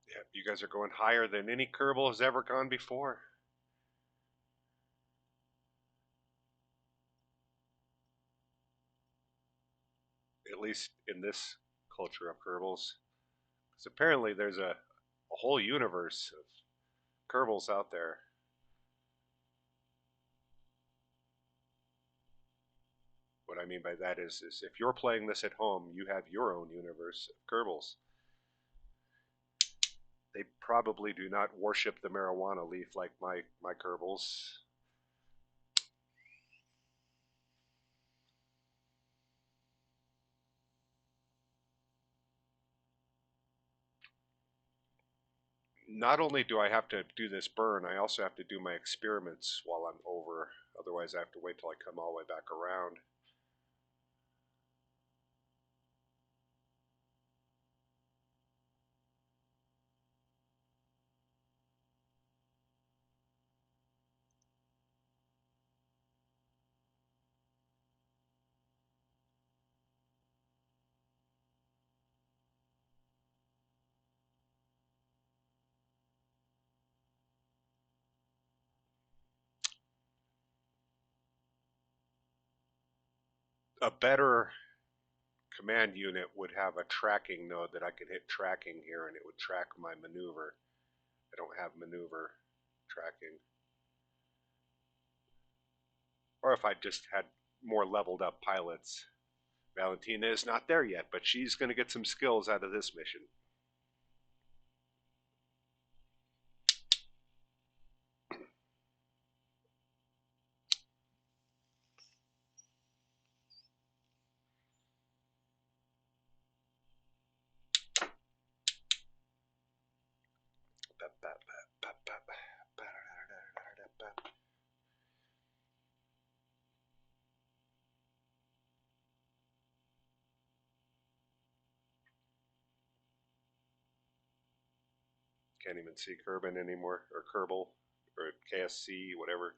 Yeah, you guys are going higher than any Kerbal has ever gone before. At least in this culture of Kerbals. Because apparently there's a whole universe of Kerbals out there. What I mean by that is if you're playing this at home, you have your own universe of Kerbals. They probably do not worship the marijuana leaf like my Kerbals. Not only do I have to do this burn, I also have to do my experiments while I'm over. Otherwise, I have to wait till I come all the way back around. A better command unit would have a tracking node that I could hit tracking here and it would track my maneuver. I don't have maneuver tracking. Or if I just had more leveled up pilots. Valentina is not there yet, but she's going to get some skills out of this mission. Can't even see Kerbin anymore, or Kerbal, or KSC, whatever.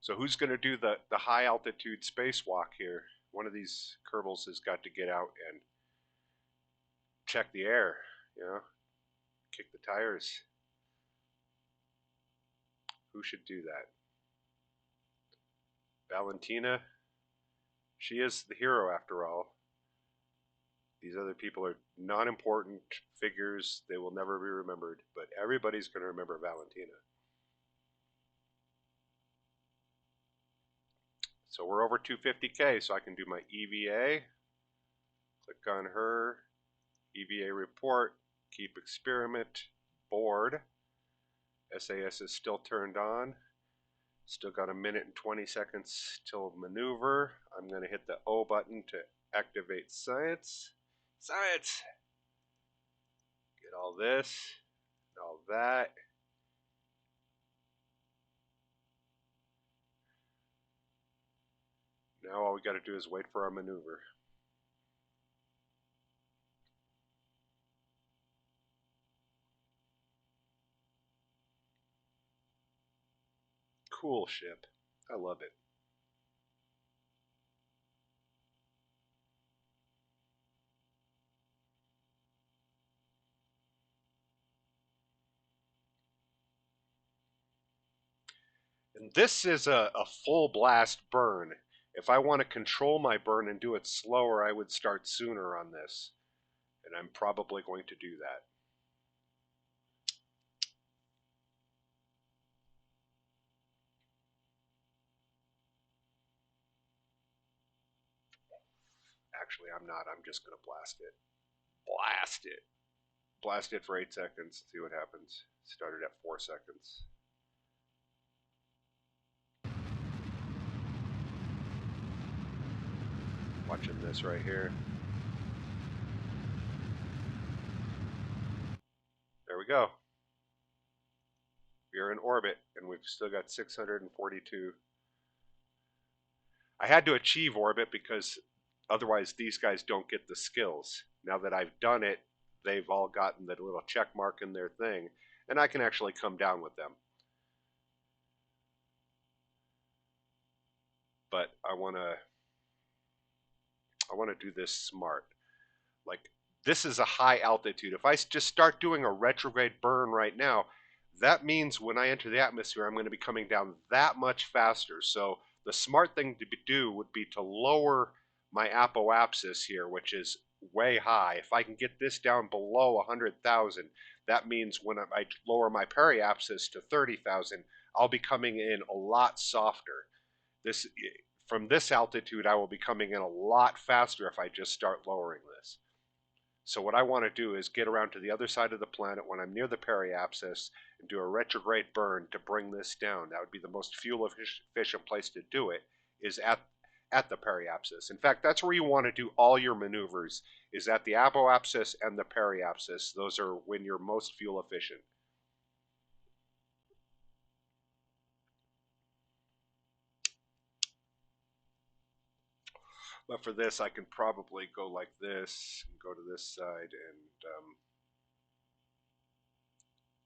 So who's going to do the high altitude spacewalk here? One of these Kerbals has got to get out and check the air, you know, kick the tires. Who should do that? Valentina? She is the hero after all. These other people are non-important figures. They will never be remembered, but everybody's going to remember Valentina. So we're over 250K, so I can do my EVA. Click on her. EVA report. Keep experiment. Board. SAS is still turned on. Still got a minute and 20 seconds till maneuver. I'm going to hit the O button to activate science. Science! Get all this, all that. Now all we got to do is wait for our maneuver. Cool ship. I love it. And this is a full blast burn. If I want to control my burn and do it slower, I would start sooner on this. And I'm probably going to do that. Actually, I'm not. I'm just going to blast it. Blast it. Blast it for 8 seconds. See what happens. Started at 4 seconds. Watching this right here. There we go. We are in orbit, and we've still got 642. I had to achieve orbit because otherwise these guys don't get the skills. Now that I've done it, they've all gotten the little check mark in their thing, and I can actually come down with them. But I want to do this smart. Like, this is a high altitude. If I just start doing a retrograde burn right now, that means when I enter the atmosphere, I'm going to be coming down that much faster. So the smart thing to do would be to lower my apoapsis here, which is way high. If I can get this down below 100,000, that means when I lower my periapsis to 30,000, I'll be coming in a lot softer. This From this altitude, I will be coming in a lot faster if I just start lowering this. So what I want to do is get around to the other side of the planet when I'm near the periapsis and do a retrograde burn to bring this down. That would be the most fuel efficient place to do it, is at the periapsis. In fact, that's where you want to do all your maneuvers, is at the apoapsis and the periapsis. Those are when you're most fuel efficient. But for this, I can probably go like this, and go to this side, and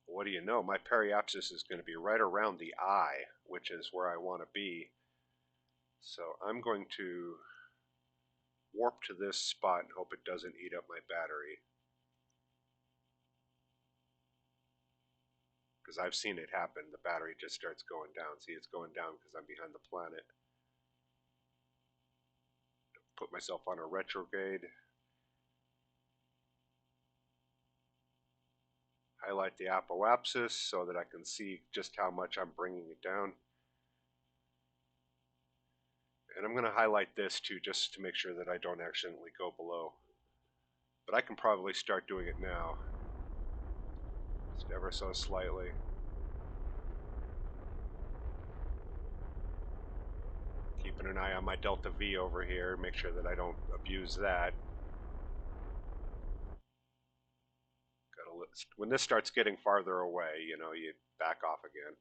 what do you know? My periapsis is going to be right around the eye, which is where I want to be. So I'm going to warp to this spot and hope it doesn't eat up my battery. Because I've seen it happen. The battery just starts going down. See, it's going down because I'm behind the planet. Put myself on a retrograde. Highlight the apoapsis so that I can see just how much I'm bringing it down. And I'm going to highlight this too, just to make sure that I don't accidentally go below. But I can probably start doing it now. Just ever so slightly. Keeping an eye on my delta V over here, make sure that I don't abuse that. When this starts getting farther away, you know, you back off again.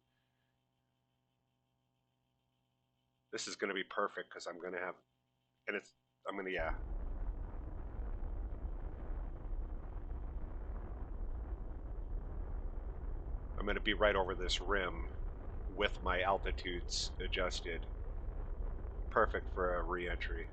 This is going to be perfect because I'm going to have, and it's, I'm going to, yeah. I'm going to be right over this rim. with my altitudes adjusted. Perfect for a re-entry.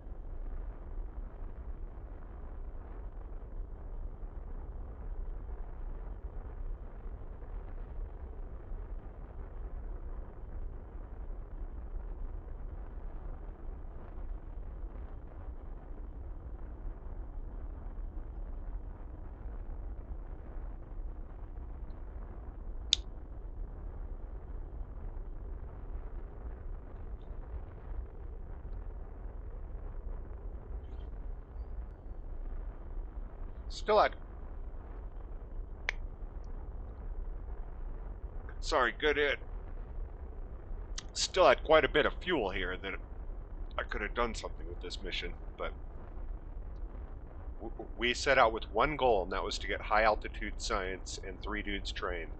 Still had, sorry, good hit. Still had quite a bit of fuel here that I could have done something with this mission, but we set out with one goal, and that was to get high altitude science and 3 dudes trained.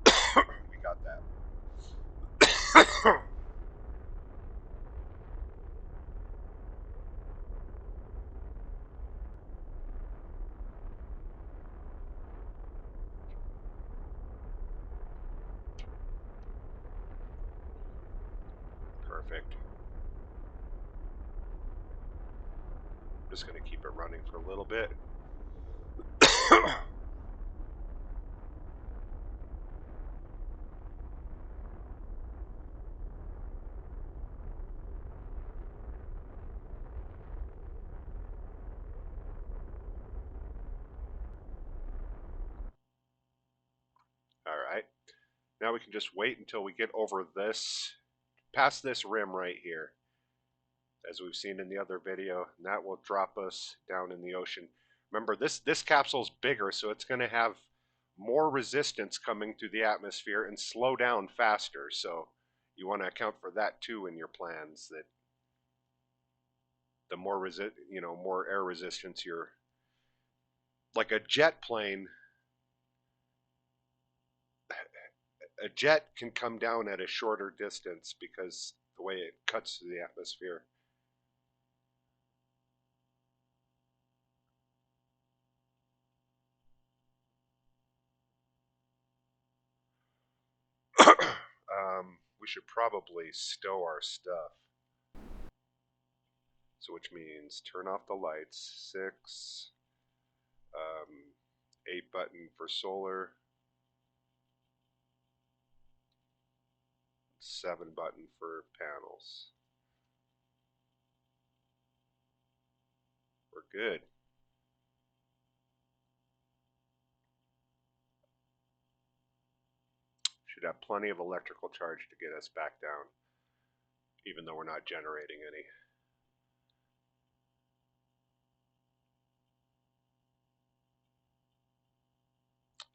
We got that. Perfect. I'm just going to keep it running for a little bit. All right. Now we can just wait until we get over this, past this rim right here, as we've seen in the other video, and that will drop us down in the ocean. Remember, this capsule's bigger, so it's going to have more resistance coming through the atmosphere and slow down faster. So you want to account for that too in your plans. That the more more air resistance you're, like a jet plane. A jet can come down at a shorter distance because the way it cuts through the atmosphere. We should probably stow our stuff. So which means turn off the lights. 6, 8 button for solar. 7 button for panels. We're good. Should have plenty of electrical charge to get us back down, even though we're not generating any.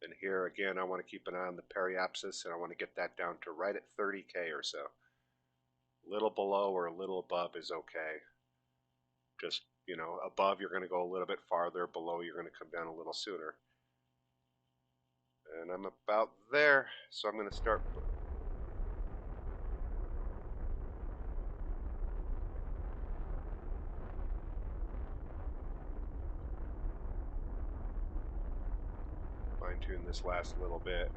And here again, I want to keep an eye on the periapsis, and I want to get that down to right at 30K or so. A little below or a little above is okay. Just, above you're going to go a little bit farther, below you're going to come down a little sooner. And I'm about there, so I'm going to start. Fine tune this last little bit.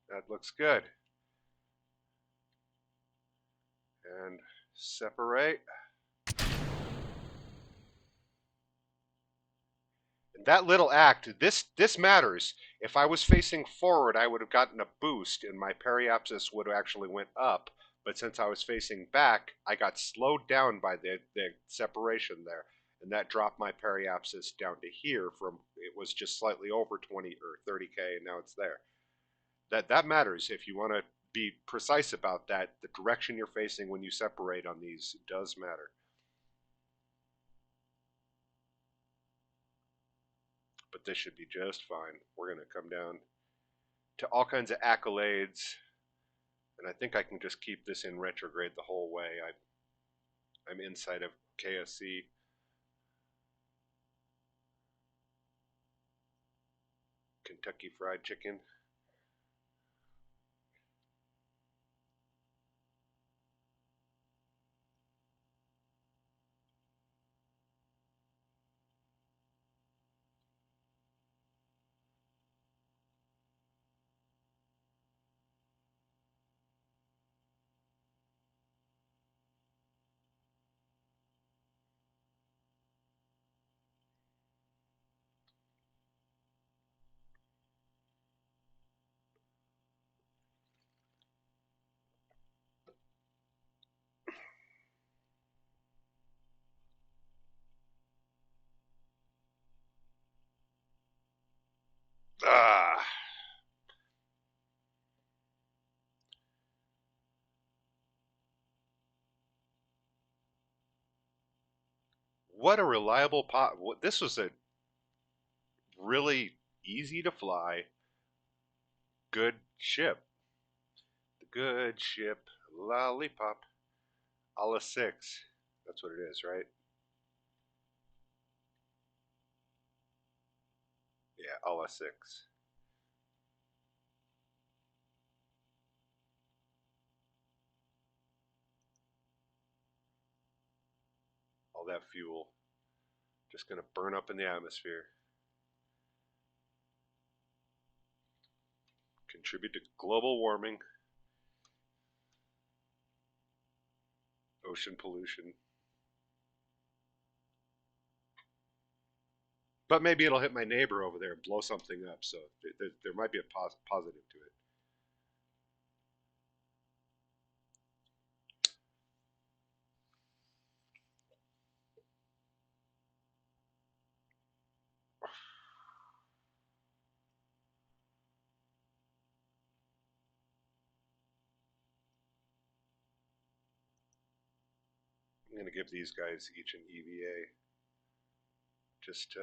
That looks good. And separate. And that little act, this matters. If I was facing forward, I would have gotten a boost and my periapsis would have actually went up. But since I was facing back, I got slowed down by the separation there. And that dropped my periapsis down to here from, it was just slightly over 20 or 30K, and now it's there. That matters. If you want to be precise about that, the direction you're facing when you separate on these does matter. But this should be just fine. We're going to come down to all kinds of accolades, and I think I can just keep this in retrograde the whole way. I'm inside of KSC. Kentucky Fried Chicken. What a reliable pot. This was a really easy to fly, good ship. The good ship, Lollipop, a la 6. That's what it is, right? Yeah, a la 6. All that fuel just going to burn up in the atmosphere. Contribute to global warming, ocean pollution. But maybe it'll hit my neighbor over there and blow something up. So there might be a positive to it. I'm going to give these guys each an EVA just to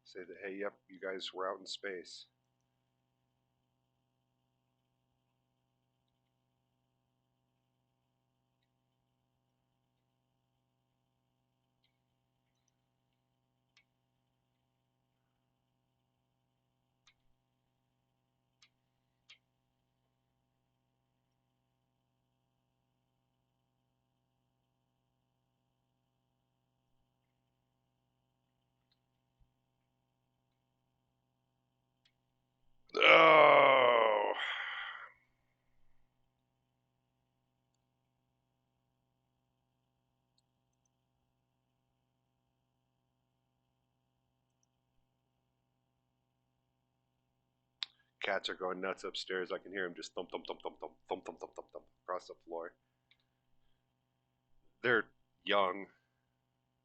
say that, hey, yep, you guys were out in space. Oh, cats are going nuts upstairs. I can hear them just thump, thump, thump, thump, thump, thump, thump, thump, thump, thump across the floor. They're young,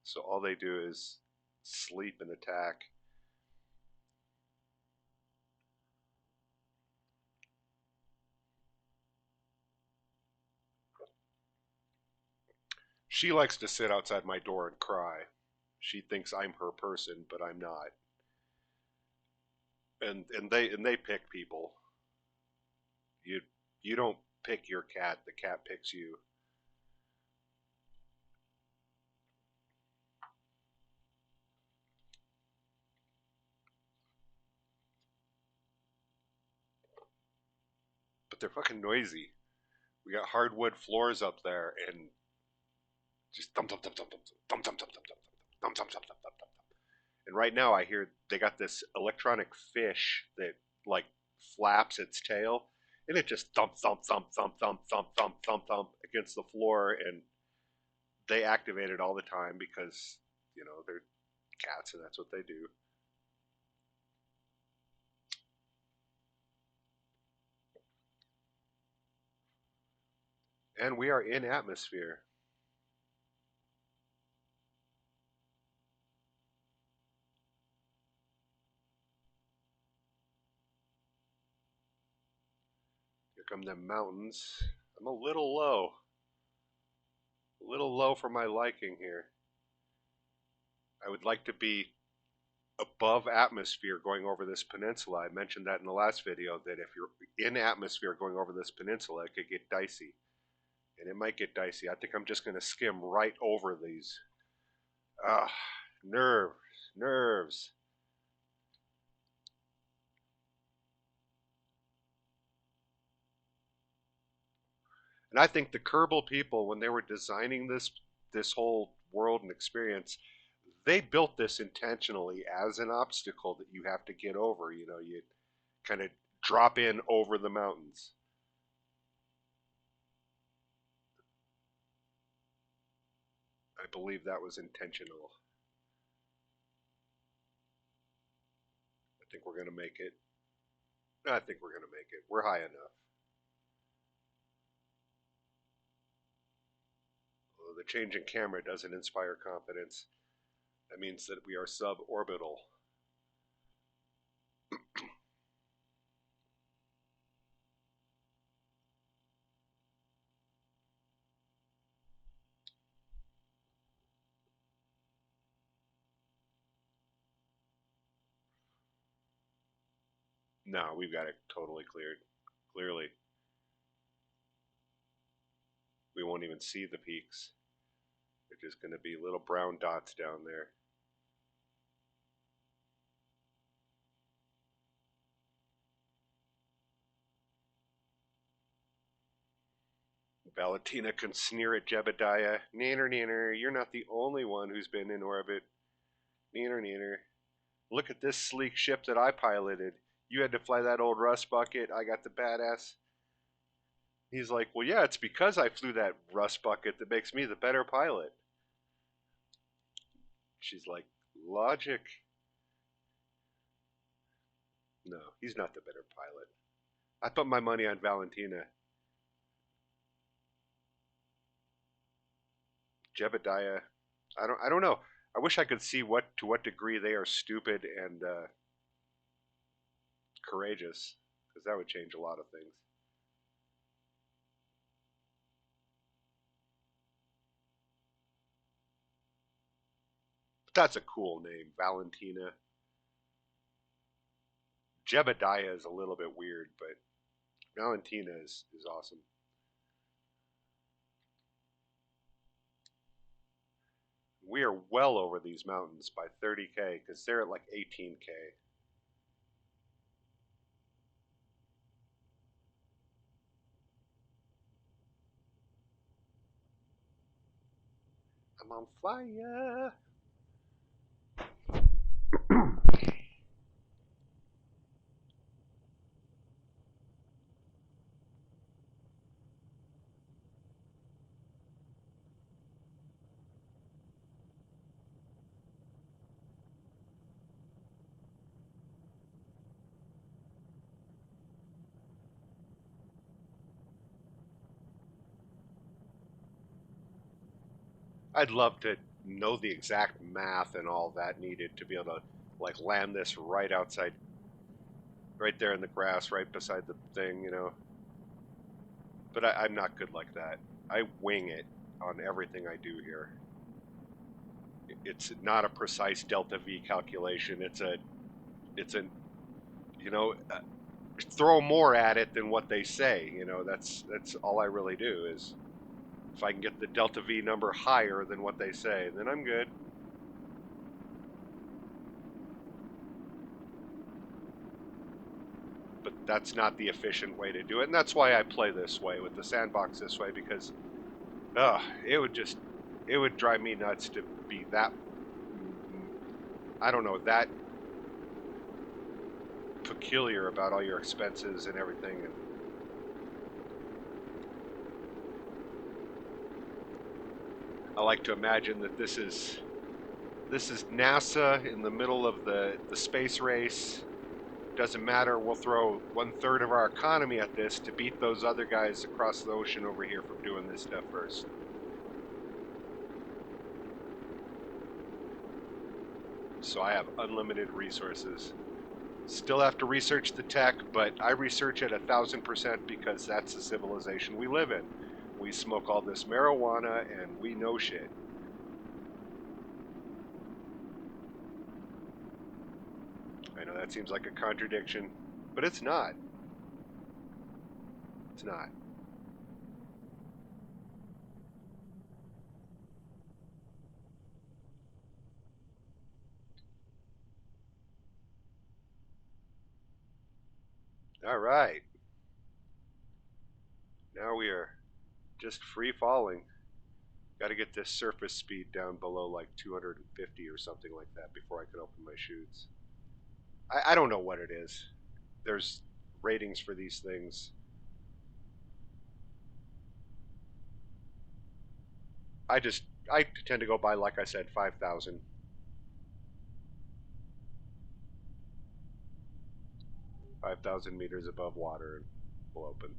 so all they do is sleep and attack. She likes to sit outside my door and cry. She thinks I'm her person, but I'm not. And they pick people. You you don't pick your cat. The cat picks you. But they're fucking noisy. We got hardwood floors up there, and just thump thump thump thump thump thump thump thump thump thump thump thump thump thump thump thump. And right now, I hear they got this electronic fish that like flaps its tail, and it just thump thump thump thump thump thump thump thump thump against the floor, and they activate it all the time because they're cats and that's what they do. And we are in atmosphere. Here come them mountains. I'm a little low for my liking here. I would like to be above atmosphere going over this peninsula. I mentioned that in the last video that if you're in atmosphere going over this peninsula, it could get dicey. And it might get dicey. I think I'm just going to skim right over these. Ah, nerves, nerves. And I think the Kerbal people, when they were designing this whole world and experience, they built this intentionally as an obstacle that you have to get over. You kind of drop in over the mountains. I believe that was intentional. I think we're going to make it. I think we're going to make it. We're high enough. Although the change in camera doesn't inspire confidence. That means that we are suborbital. No, we've got it totally cleared. Clearly, we won't even see the peaks. They're just going to be little brown dots down there. Valentina can sneer at Jebediah. Nanner, nanner, you're not the only one who's been in orbit. Nanner, nanner. Look at this sleek ship that I piloted. You had to fly that old rust bucket. I got the badass. He's like, well, yeah, it's because I flew that rust bucket that makes me the better pilot. She's like, logic. No, he's not the better pilot. I put my money on Valentina. Jebediah. I don't know. I wish I could see what to what degree they are stupid and courageous, because that would change a lot of things. But that's a cool name, Valentina. Jebediah is a little bit weird, but Valentina is awesome. We are well over these mountains by 30K because they're at like 18K. I'm on fire. I'd love to know the exact math and all that needed to be able to like land this right outside, right there in the grass, right beside the thing. But I'm not good like that. I wing it on everything I do here. It's not a precise delta V calculation. It's a you know throw more at it than what they say. That's all I really do is if I can get the delta V number higher than what they say, then I'm good. But that's not the efficient way to do it, and that's why I play this way with the sandbox this way because, it would drive me nuts to be that. I don't know that peculiar about all your expenses and everything, and I like to imagine that this is NASA in the middle of the space race. Doesn't matter. We'll throw 1/3 of our economy at this to beat those other guys across the ocean over here from doing this stuff first. So I have unlimited resources. Still have to research the tech, but I research it 1,000% because that's the civilization we live in. We smoke all this marijuana and we know shit. I know that seems like a contradiction, but it's not. It's not. All right. Now we are just free falling. Got to get this surface speed down below like 250 or something like that before I can open my chutes. I don't know what it is. There's ratings for these things. I just I tend to go by like I said 5,000. 5,000 meters above water and we'll open.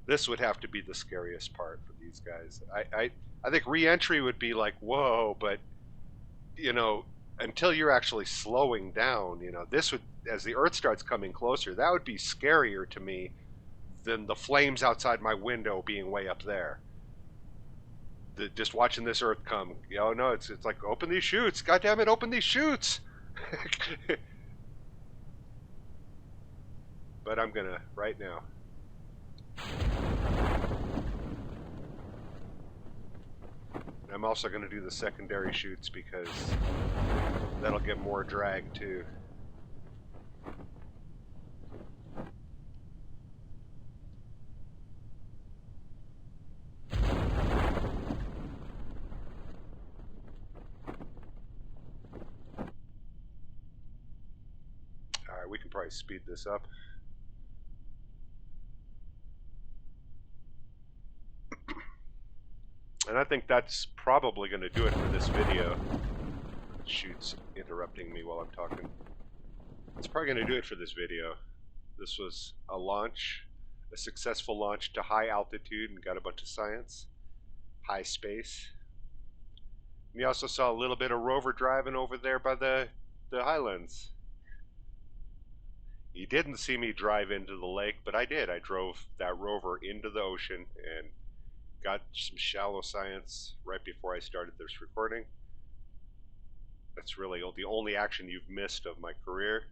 This would have to be the scariest part for these guys. I think re-entry would be like whoa, but you know until you're actually slowing down, you know, this would, as the Earth starts coming closer, that would be scarier to me than the flames outside my window being way up there. Just watching this Earth come, you know, no, it's like open these chutes, God damn it, open these chutes. But I'm gonna right now. I'm also gonna do the secondary chutes because that'll get more drag too. Alright, we can probably speed this up. And I think that's probably going to do it for this video. Shoot's interrupting me while I'm talking. It's probably going to do it for this video. This was a launch, a successful launch to high altitude and got a bunch of science, high space. And you also saw a little bit of rover driving over there by the highlands. You didn't see me drive into the lake, but I did. I drove that rover into the ocean and got some shallow science right before I started this recording. That's really the only action you've missed of my career.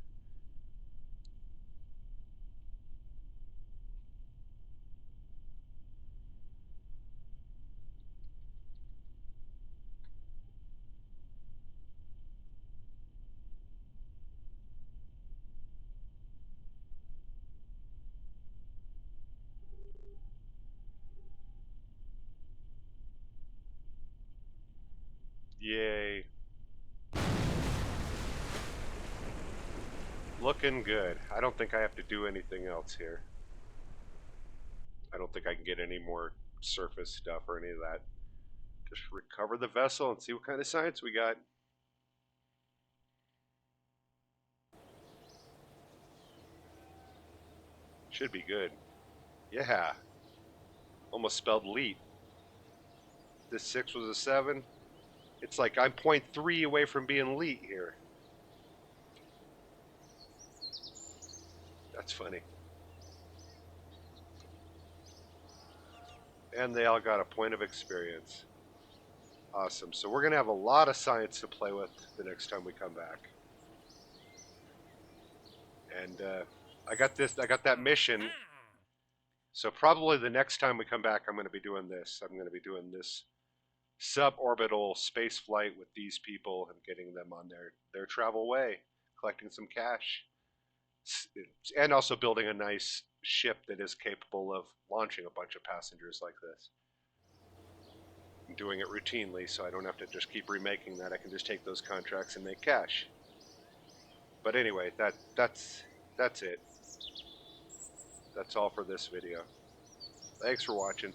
Yay. Looking good. I don't think I have to do anything else here. I don't think I can get any more surface stuff or any of that. Just recover the vessel and see what kind of science we got. Should be good. Yeah. Almost spelled leet. This 6 was a 7. It's like I'm 0.3 away from being leet here. That's funny. And they all got a point of experience. Awesome. So we're going to have a lot of science to play with the next time we come back. And I got that mission. So probably the next time we come back, I'm going to be doing this. I'm going to be doing this suborbital space flight with these people and getting them on their travel way, collecting some cash, and also building a nice ship that is capable of launching a bunch of passengers like this. I'm doing it routinely, so I don't have to just keep remaking that. I can just take those contracts and make cash. But anyway, that's it. That's all for this video. Thanks for watching.